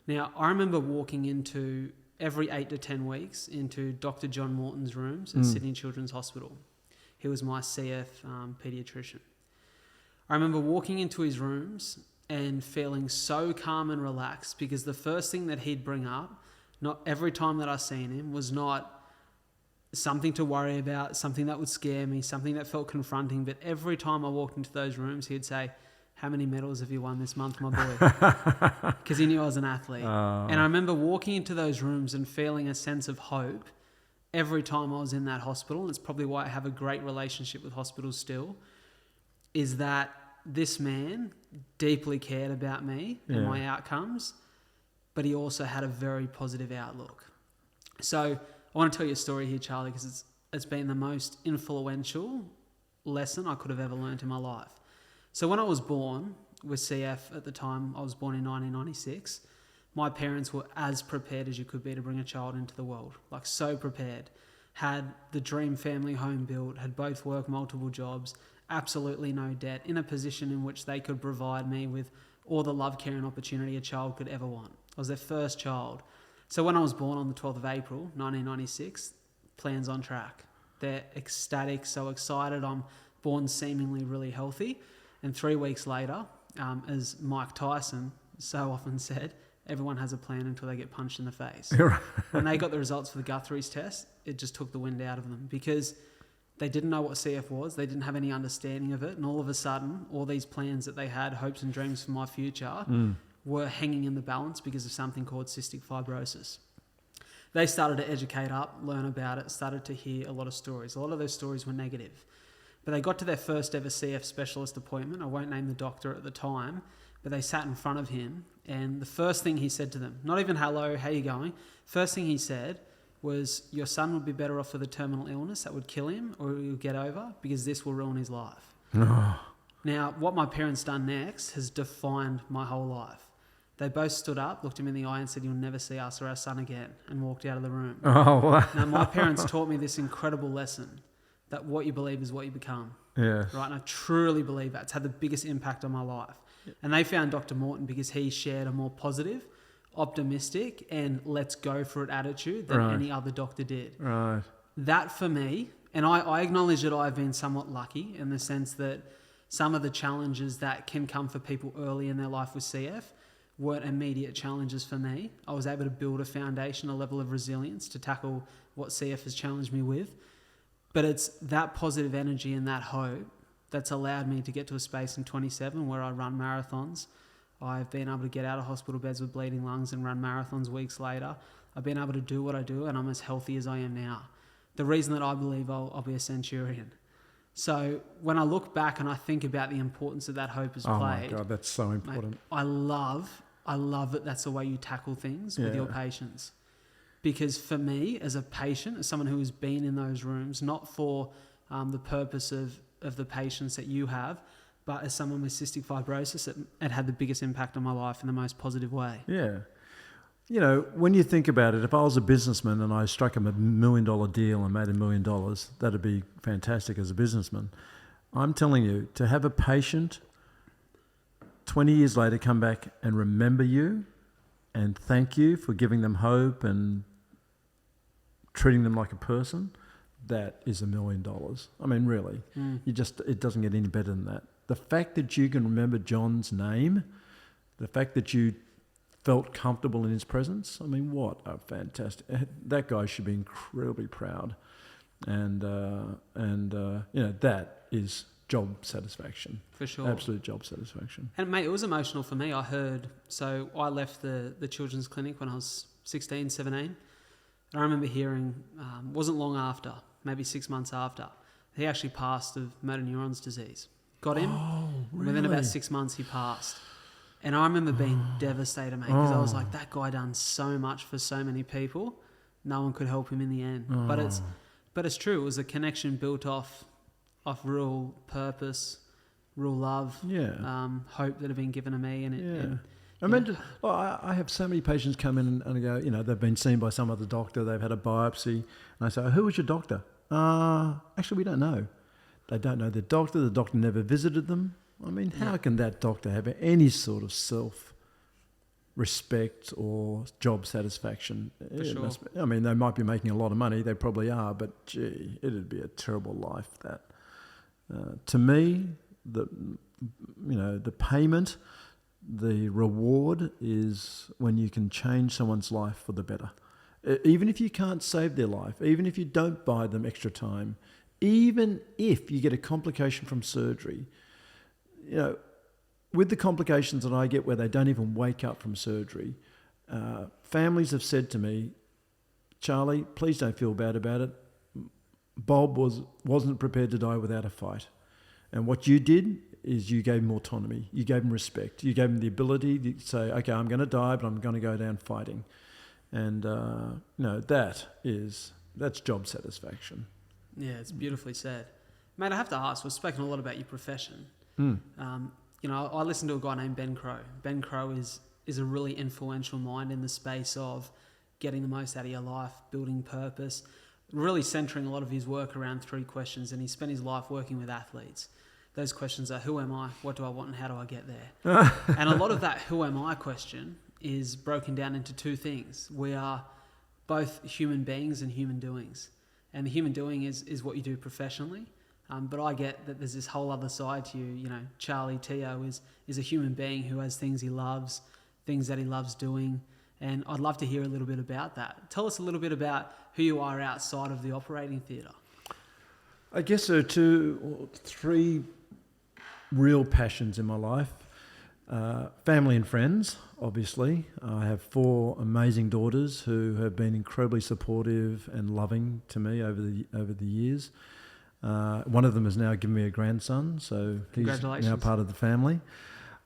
Now, I remember walking into every 8 to 10 weeks into Dr. John Morton's rooms at Sydney Children's Hospital. He was my CF paediatrician. I remember walking into his rooms and feeling so calm and relaxed, because the first thing that he'd bring up, not every time that I seen him, was not something to worry about, something that would scare me, something that felt confronting, but every time I walked into those rooms, he'd say, "How many medals have you won this month, my boy?" Because he knew I was an athlete. And I remember walking into those rooms and feeling a sense of hope every time I was in that hospital. And it's probably why I have a great relationship with hospitals still, is that this man deeply cared about me and my outcomes, but he also had a very positive outlook. So I want to tell you a story here, Charlie, because it's been the most influential lesson I could have ever learned in my life. So when I was born with CF at the time, I was born in 1996, my parents were as prepared as you could be to bring a child into the world, like so prepared. Had the dream family home built, had both worked multiple jobs, absolutely no debt, in a position in which they could provide me with all the love, care and opportunity a child could ever want. I was their first child. So when I was born on the 12th of April, 1996, plans on track. They're ecstatic, so excited. I'm born seemingly really healthy. And 3 weeks later, as Mike Tyson so often said, everyone has a plan until they get punched in the face. When they got the results for the Guthrie's test, it just took the wind out of them, because they didn't know what CF was. They didn't have any understanding of it. And all of a sudden, all these plans that they had, hopes and dreams for my future, were hanging in the balance because of something called cystic fibrosis. They started to educate up, learn about it, started to hear a lot of stories. A lot of those stories were negative. But they got to their first ever CF specialist appointment. I won't name the doctor at the time, but they sat in front of him. And the first thing he said to them, not even hello, how you going? First thing he said was, your son would be better off with a terminal illness that would kill him or he'll get over, because this will ruin his life. Now, what my parents done next has defined my whole life. They both stood up, looked him in the eye and said, "You'll never see us or our son again," and walked out of the room. Now, my parents taught me this incredible lesson, that what you believe is what you become. Yeah. Right? And I truly believe that. It's had the biggest impact on my life. And they found Dr. Morton because he shared a more positive, optimistic, and let's go for it attitude than any other doctor did. Right. That for me, and I acknowledge that I've been somewhat lucky in the sense that some of the challenges that can come for people early in their life with CF weren't immediate challenges for me. I was able to build a foundation, a level of resilience to tackle what CF has challenged me with. But it's that positive energy and that hope that's allowed me to get to a space in 27 where I run marathons. I've been able to get out of hospital beds with bleeding lungs and run marathons weeks later. I've been able to do what I do, and I'm as healthy as I am now. The reason that I believe I'll be a centurion. So when I look back and I think about the importance that that hope has played. Oh my God, that's so important. Mate, I love that that's the way you tackle things with your patients. Because for me, as a patient, as someone who has been in those rooms, not for the purpose of the patients that you have, but as someone with cystic fibrosis, it had the biggest impact on my life in the most positive way. Yeah. You know, when you think about it, if I was a businessman and I struck him $1 million deal and made $1 million, that'd be fantastic as a businessman. I'm telling you, to have a patient 20 years later come back and remember you and thank you for giving them hope and treating them like a person, that is $1 million. I mean, really, it doesn't get any better than that. The fact that you can remember John's name, the fact that you felt comfortable in his presence, I mean, what a fantastic... That guy should be incredibly proud. And you know, that is job satisfaction. For sure. Absolute job satisfaction. And mate, it was emotional for me. So I left the children's clinic when I was 16, 17. And I remember hearing, wasn't long after, maybe 6 months after, he actually passed of motor neurons disease. Got him. Oh, really? Within about 6 months, he passed. And I remember being devastated, mate, because I was like, that guy done so much for so many people. No one could help him in the end. But it's true. It was a connection built off real purpose, real love, hope that have been given to me. I have so many patients come in and go, you know, they've been seen by some other doctor, they've had a biopsy, and I say, who was your doctor? Actually, we don't know. They don't know the doctor never visited them. I mean, how can that doctor have any sort of respect or job satisfaction. For sure. I mean, they might be making a lot of money. They probably are, but gee, it'd be a terrible life. That to me, the payment, the reward is when you can change someone's life for the better. Even if you can't save their life, even if you don't buy them extra time, even if you get a complication from surgery, with the complications that I get where they don't even wake up from surgery, families have said to me, Charlie, please don't feel bad about it. Bob wasn't prepared to die without a fight. And what you did is you gave him autonomy. You gave him respect. You gave him the ability to say, okay, I'm going to die, but I'm going to go down fighting. And, that's job satisfaction. Yeah, it's beautifully said. Mate, I have to ask, we've spoken a lot about your profession. I listened to a guy named Ben Crow. Ben Crow is a really influential mind in the space of getting the most out of your life, building purpose, really centering a lot of his work around 3 questions. And he spent his life working with athletes. Those questions are, who am I? What do I want? And how do I get there? And a lot of that who am I question is broken down into 2 things. We are both human beings and human doings. And the human doing is what you do professionally. But I get that there's this whole other side to you. Charlie Teo is a human being who has things he loves, things that he loves doing. And I'd love to hear a little bit about that. Tell us a little bit about who you are outside of the operating theatre. I guess there are 2 or 3 real passions in my life. Family and friends, obviously. I have 4 amazing daughters who have been incredibly supportive and loving to me over the years. One of them has now given me a grandson, so he's now part of the family.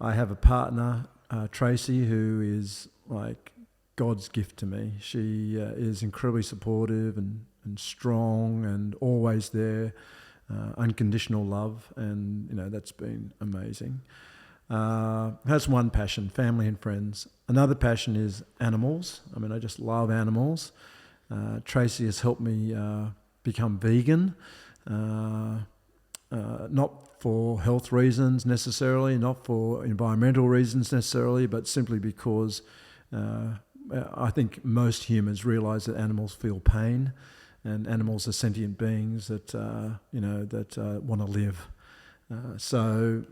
I have a partner, Tracy, who is like God's gift to me. She is incredibly supportive and strong and always there, unconditional love, and that's been amazing. That's one passion, family and friends. Another passion is animals. I mean, I just love animals. Tracy has helped me become vegan. Not for health reasons necessarily, not for environmental reasons necessarily, but simply because I think most humans realise that animals feel pain, and animals are sentient beings that want to live. So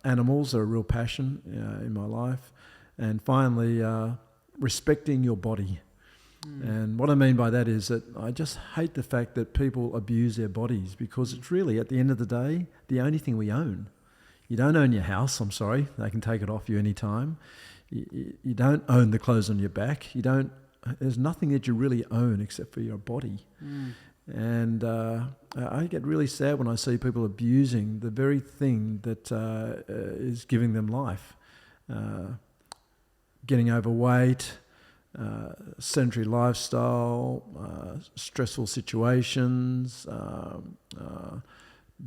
animals are a real passion in my life, and finally respecting your body. And what I mean by that is that I just hate the fact that people abuse their bodies, because it's really, at the end of the day, the only thing we own. You don't own your house, I'm sorry. They can take it off you anytime. You don't own the clothes on your back. There's nothing that you really own except for your body. And I get really sad when I see people abusing the very thing that is giving them life. Getting overweight, sedentary lifestyle, stressful situations,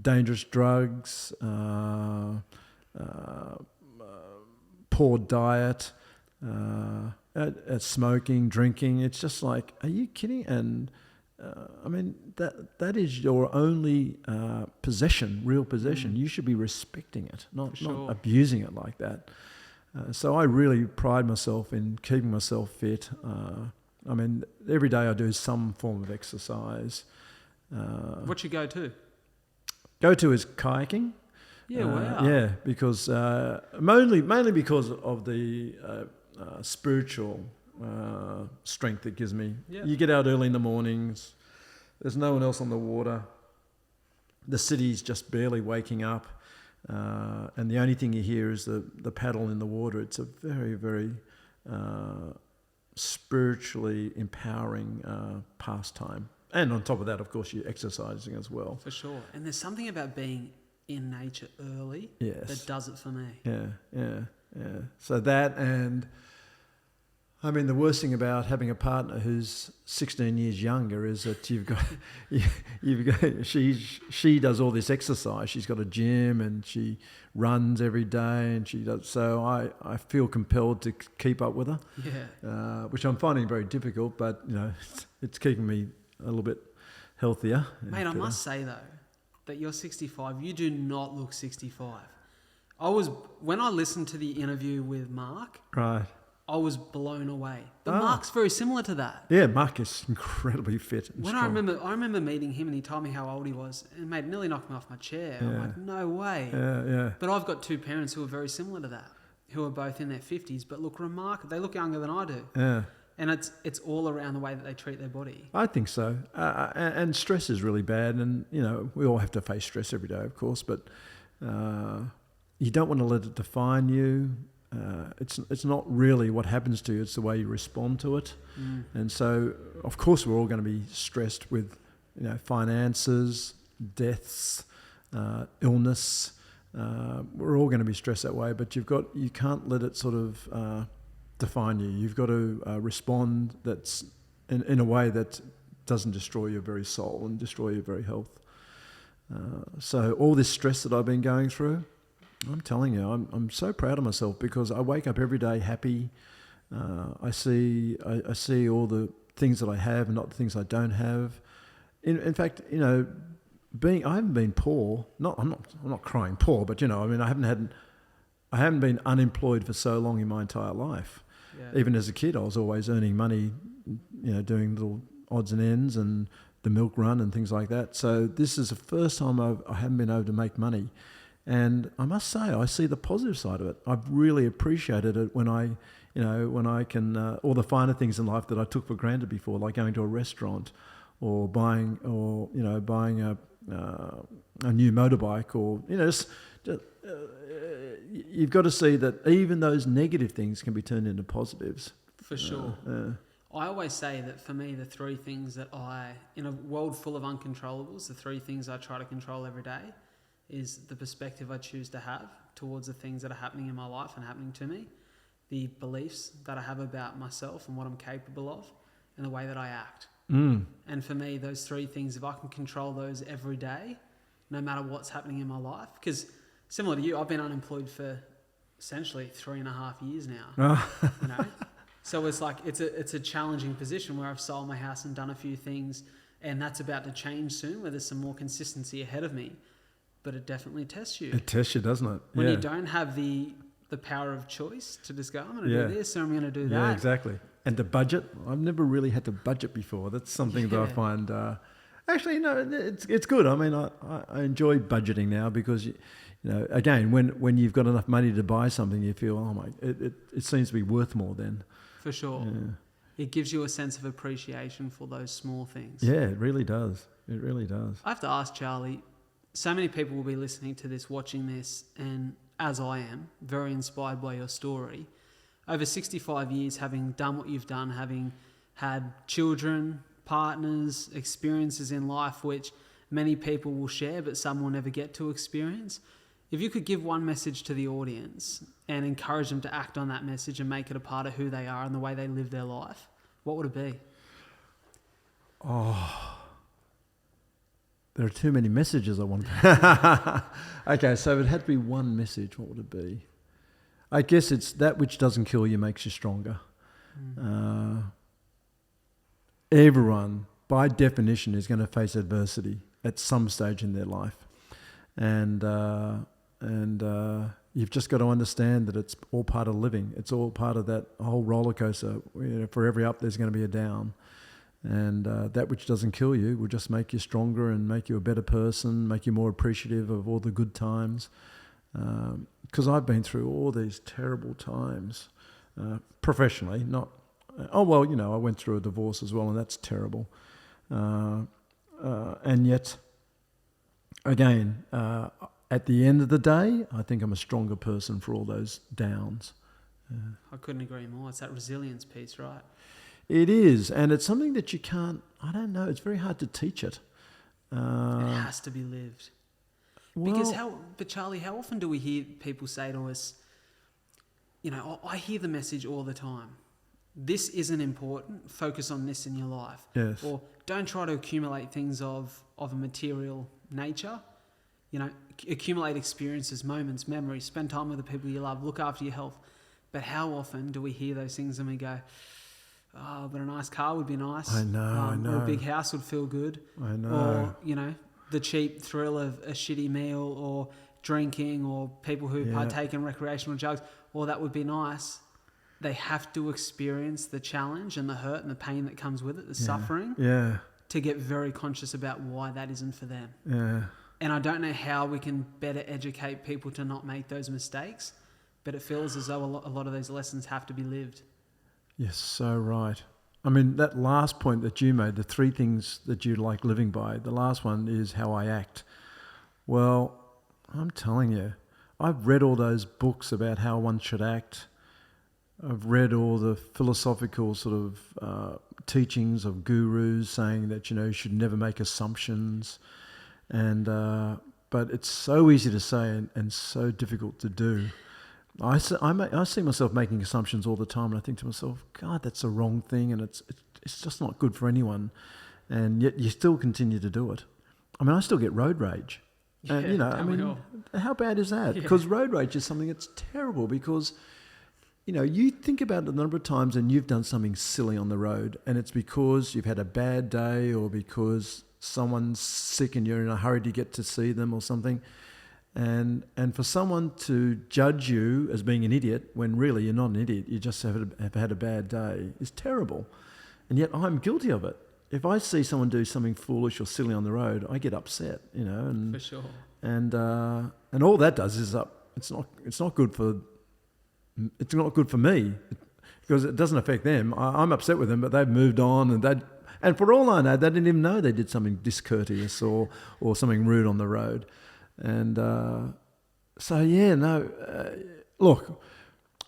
dangerous drugs, poor diet, smoking, drinking. It's just like, are you kidding? And I mean, that is your only possession, real possession. You should be respecting it, not abusing it like that. So I really pride myself in keeping myself fit. I mean, every day I do some form of exercise. What's your go-to? Go-to is kayaking. Yeah, wow. Yeah, because mainly because of the spiritual strength it gives me. Yep. You get out early in the mornings. There's no one else on the water. The city's just barely waking up. And the only thing you hear is the paddle in the water. It's a very, very spiritually empowering pastime. And on top of that, of course, you're exercising as well. For sure. And there's something about being in nature early that does it for me. Yeah. So that, and I mean, the worst thing about having a partner who's 16 years younger is that she does all this exercise. She's got a gym and she runs every day, and she does. So I feel compelled to keep up with her. Yeah. Which I'm finding very difficult, but it's keeping me a little bit healthier. Mate, I must say though that you're 65. You do not look 65. When I listened to the interview with Mark. Right. I was blown away. But Mark's very similar to that. Yeah, Mark is incredibly fit and When strong. I remember meeting him and he told me how old he was, and mate, nearly knocked me off my chair. I'm like, no way. Yeah. But I've got two parents who are very similar to that, who are both in their 50s, but look remarkable. They look younger than I do. Yeah. And it's all around the way that they treat their body. I think so. And stress is really bad. And, you know, we all have to face stress every day, of course, but you don't want to let it define you. It's not really what happens to you, it's the way you respond to it. And so, of course, we're all going to be stressed with, you know, finances, deaths, illness. We're all going to be stressed that way, but you can't let it sort of define you. You've got to respond that's in a way that doesn't destroy your very soul and destroy your very health. So all this stress that I've been going through, I'm telling you, I'm so proud of myself because I wake up every day happy. I see all the things that I have and not the things I don't have. In fact, you know, I haven't been poor. I'm not crying poor, but you know, I mean, I haven't been unemployed for so long in my entire life. Yeah. Even as a kid, I was always earning money, you know, doing little odds and ends and the milk run and things like that. So this is the first time I haven't been able to make money. And I must say, I see the positive side of it. I've really appreciated it when I can, all the finer things in life that I took for granted before, like going to a restaurant or buying a new motorbike or, you know, you've got to see that even those negative things can be turned into positives. For sure. I always say that for me, the three things that in a world full of uncontrollables, the three things I try to control every day is the perspective I choose to have towards the things that are happening in my life and happening to me, the beliefs that I have about myself and what I'm capable of, and the way that I act. And for me, those three things, if I can control those every day, no matter what's happening in my life, because similar to you, I've been unemployed for essentially 3.5 years now. You know? So it's like it's a challenging position where I've sold my house and done a few things, and that's about to change soon, where there's some more consistency ahead of me. But it definitely tests you. It tests you, doesn't it? When you don't have the power of choice to just go, I'm going to do this or I'm going to do that. Yeah, exactly. And to budget, I've never really had to budget before. That's something that I find... actually, no, it's good. I mean, I enjoy budgeting now because, you know, again, when you've got enough money to buy something, you feel, it seems to be worth more then. For sure. Yeah. It gives you a sense of appreciation for those small things. Yeah, it really does. It really does. I have to ask, Charlie, so many people will be listening to this, watching this, and as I am, very inspired by your story. Over 65 years, having done what you've done, having had children, partners, experiences in life which many people will share, but some will never get to experience. If you could give one message to the audience and encourage them to act on that message and make it a part of who they are and the way they live their life, what would it be? There are too many messages I want to... Okay, so if it had to be one message, what would it be? I guess it's that which doesn't kill you makes you stronger. Everyone, by definition, is going to face adversity at some stage in their life. And you've just got to understand that it's all part of living. It's all part of that whole roller coaster. You know, for every up, there's going to be a down. And that which doesn't kill you will just make you stronger and make you a better person, make you more appreciative of all the good times. Because I've been through all these terrible times professionally. I went through a divorce as well, and that's terrible. And yet, again, at the end of the day, I think I'm a stronger person for all those downs. I couldn't agree more. It's that resilience piece, right? It is, and it's something that you can't, I don't know, it's very hard to teach it. It has to be lived. Because Charlie, how often do we hear people say to us, you know, I hear the message all the time. This isn't important. Focus on this in your life. Yes. Or don't try to accumulate things of a material nature. You know, accumulate experiences, moments, memories, spend time with the people you love, look after your health. But how often do we hear those things and we go, oh, but a nice car would be nice. I know. Or a big house would feel good. I know. Or, you know, the cheap thrill of a shitty meal or drinking or people who partake in recreational drugs, well, that would be nice. they have to experience the challenge and the hurt and the pain that comes with it, the suffering, to get very conscious about why that isn't for them. Yeah. And I don't know how we can better educate people to not make those mistakes, but it feels as though a lot of those lessons have to be lived. Yes, so right. I mean, that last point that you made, the 3 things that you like living by, the last one is how I act. Well, I'm telling you, I've read all those books about how one should act. I've read all the philosophical sort of teachings of gurus saying that, you should never make assumptions. And but it's so easy to say and so difficult to do. I see myself making assumptions all the time, and I think to myself, God, that's the wrong thing, and it's just not good for anyone. And yet you still continue to do it. I mean, I still get road rage. And, how bad is that? Because road rage is something that's terrible because, you think about the number of times and you've done something silly on the road, and it's because you've had a bad day or because someone's sick and you're in a hurry to get to see them or something. And for someone to judge you as being an idiot when really you're not an idiot, you just have had a bad day, is terrible. And yet I'm guilty of it. If I see someone do something foolish or silly on the road, I get upset, and for sure. And all that does is it's not good for me because it doesn't affect them. I'm upset with them, but they've moved on, and for all I know, they didn't even know they did something discourteous or something rude on the road. And look,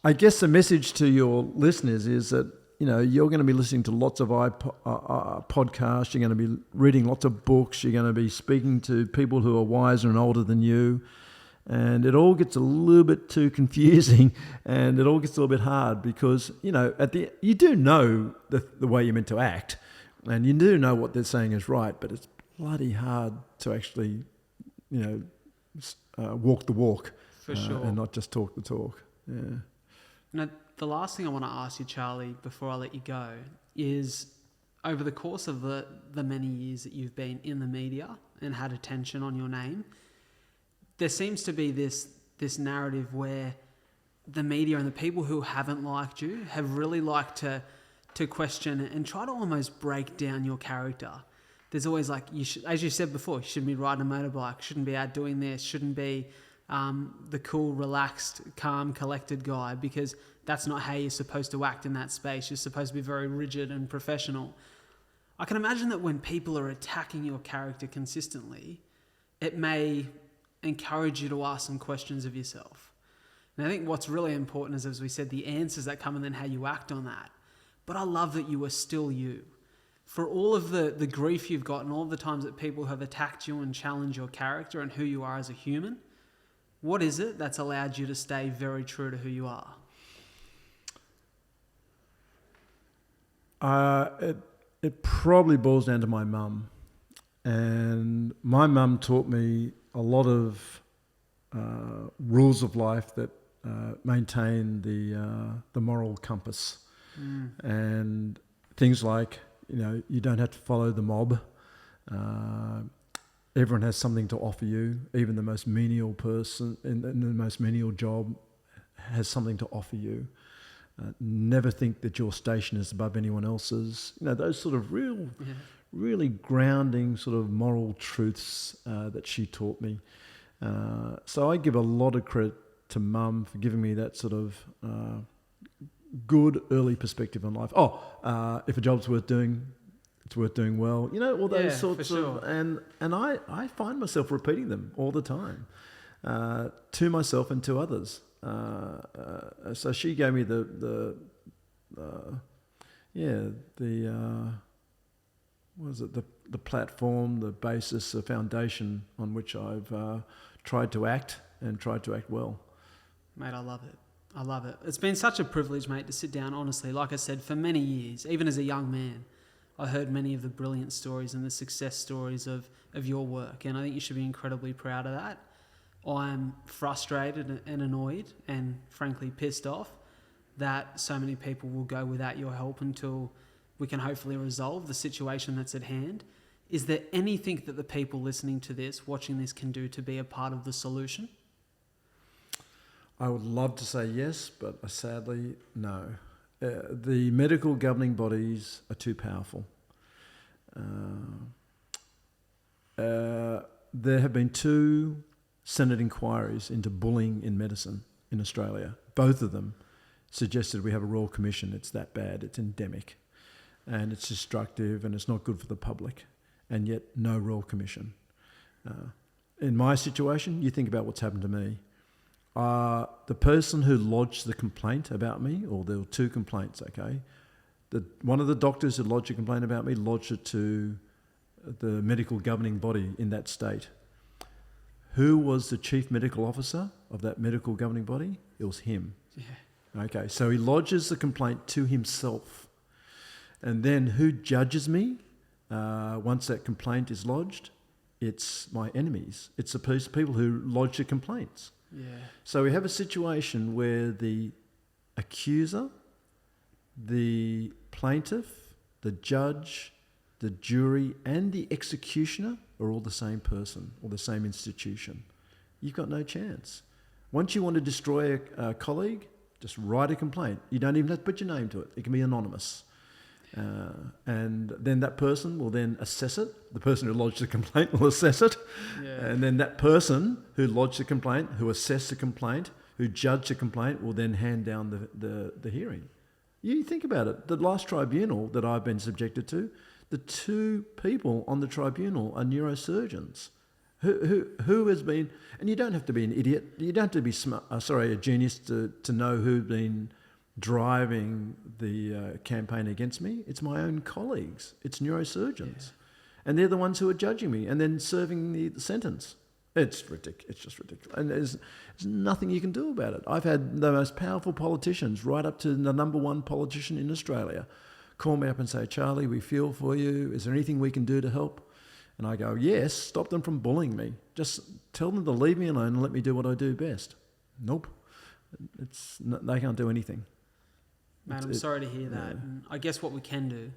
I guess the message to your listeners is that, you're going to be listening to lots of podcasts, you're going to be reading lots of books, you're going to be speaking to people who are wiser and older than you, and it all gets a little bit too confusing and it all gets a little bit hard because, you do know the way you're meant to act and you do know what they're saying is right, but it's bloody hard to actually, walk the walk. For sure. And not just talk the talk. Yeah. Now, the last thing I want to ask you, Charlie, before I let you go, is over the course of the many years that you've been in the media and had attention on your name, there seems to be this narrative where the media and the people who haven't liked you have really liked to question and try to almost break down your character. There's always like, as you said before, you shouldn't be riding a motorbike, shouldn't be out doing this, shouldn't be the cool, relaxed, calm, collected guy, because that's not how you're supposed to act in that space. You're supposed to be very rigid and professional. I can imagine that when people are attacking your character consistently, it may encourage you to ask some questions of yourself. And I think what's really important is, as we said, the answers that come and then how you act on that. But I love that you are still you. For all of the grief you've got and all of the times that people have attacked you and challenged your character and who you are as a human, what is it that's allowed you to stay very true to who you are? It probably boils down to my mum. And my mum taught me a lot of rules of life that maintain the moral compass. And things like, you don't have to follow the mob. Everyone has something to offer you. Even the most menial person in the most menial job has something to offer you. Never think that your station is above anyone else's. Those sort of really grounding sort of moral truths that she taught me. So I give a lot of credit to Mum for giving me that sort of good early perspective on life. If a job's worth doing, it's worth doing well. All those sorts of... And I find myself repeating them all the time to myself and to others. So she gave me the platform, the basis, the foundation on which I've tried to act and tried to act well. Mate, I love it. I love it. It's been such a privilege, mate, to sit down, honestly. Like I said, for many years, even as a young man, I heard many of the brilliant stories and the success stories of your work, and I think you should be incredibly proud of that. I'm frustrated and annoyed and frankly pissed off that so many people will go without your help until we can hopefully resolve the situation that's at hand. Is there anything that the people listening to this, watching this, can do to be a part of the solution? I would love to say yes, but sadly, no. The medical governing bodies are too powerful. There have been 2 Senate inquiries into bullying in medicine in Australia. Both of them suggested we have a Royal Commission. It's that bad. It's endemic. And it's destructive and it's not good for the public. And yet, no Royal Commission. In my situation, you think about what's happened to me. The person who lodged the complaint about me, or there were 2 complaints, okay? One of the doctors who lodged a complaint about me lodged it to the medical governing body in that state. Who was the chief medical officer of that medical governing body? It was him. Yeah. Okay, so he lodges the complaint to himself. And then who judges me once that complaint is lodged? It's my enemies. It's the people who lodge the complaints. Yeah. So we have a situation where the accuser, the plaintiff, the judge, the jury and the executioner are all the same person or the same institution. You've got no chance. Once you want to destroy a colleague, just write a complaint. You don't even have to put your name to it. It can be anonymous. And then that person will then assess it. The person who lodged the complaint will assess it. Yeah. And then that person who lodged the complaint, who assessed the complaint, who judged the complaint, will then hand down the hearing. You think about it. The last tribunal that I've been subjected to, the 2 people on the tribunal are neurosurgeons. Who has been, and you don't have to be an idiot, you don't have to be a genius to know who's been driving the campaign against me. It's my own colleagues. It's neurosurgeons. Yeah. And they're the ones who are judging me and then serving the sentence. It's ridiculous. It's just ridiculous. And there's nothing you can do about it. I've had the most powerful politicians, right up to the number 1 politician in Australia, call me up and say, Charlie, we feel for you. Is there anything we can do to help? And I go, yes, stop them from bullying me. Just tell them to leave me alone and let me do what I do best. Nope. They can't do anything. Mate, I'm sorry to hear that. And I guess what we can do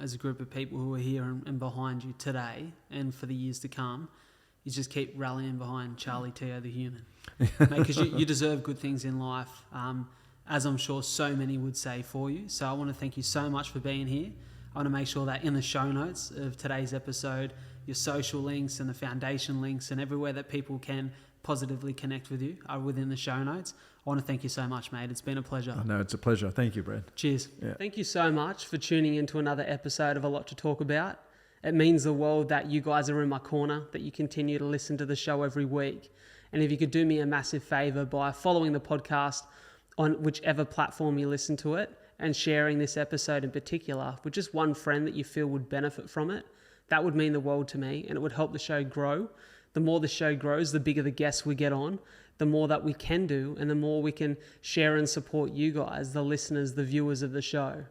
as a group of people who are here and behind you today and for the years to come is just keep rallying behind Charlie Teo, the human. Because you deserve good things in life, as I'm sure so many would say for you. So I want to thank you so much for being here. I want to make sure that in the show notes of today's episode, your social links and the foundation links and everywhere that people can positively connect with you are within the show notes. I want to thank you so much, mate. It's been a pleasure. No, it's a pleasure. Thank you, Brad. Cheers. Yeah. Thank you so much for tuning into another episode of A Lot to Talk About. It means the world that you guys are in my corner, that you continue to listen to the show every week. And if you could do me a massive favor by following the podcast on whichever platform you listen to it and sharing this episode in particular with just one friend that you feel would benefit from it, that would mean the world to me and it would help the show grow. The more the show grows, the bigger the guests we get on, the more that we can do and the more we can share and support you guys, the listeners, the viewers of the show.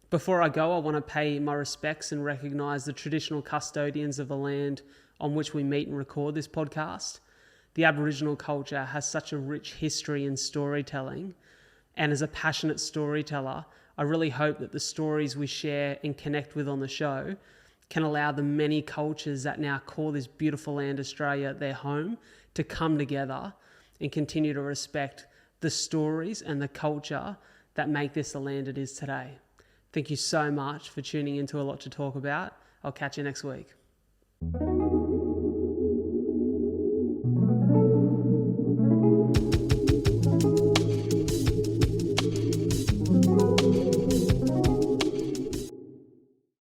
Before I go, I want to pay my respects and recognise the traditional custodians of the land on which we meet and record this podcast. The Aboriginal culture has such a rich history in storytelling, and as a passionate storyteller, I really hope that the stories we share and connect with on the show can allow the many cultures that now call this beautiful land Australia their home to come together and continue to respect the stories and the culture that make this the land it is today. Thank you so much for tuning into A Lot to Talk About. I'll catch you next week.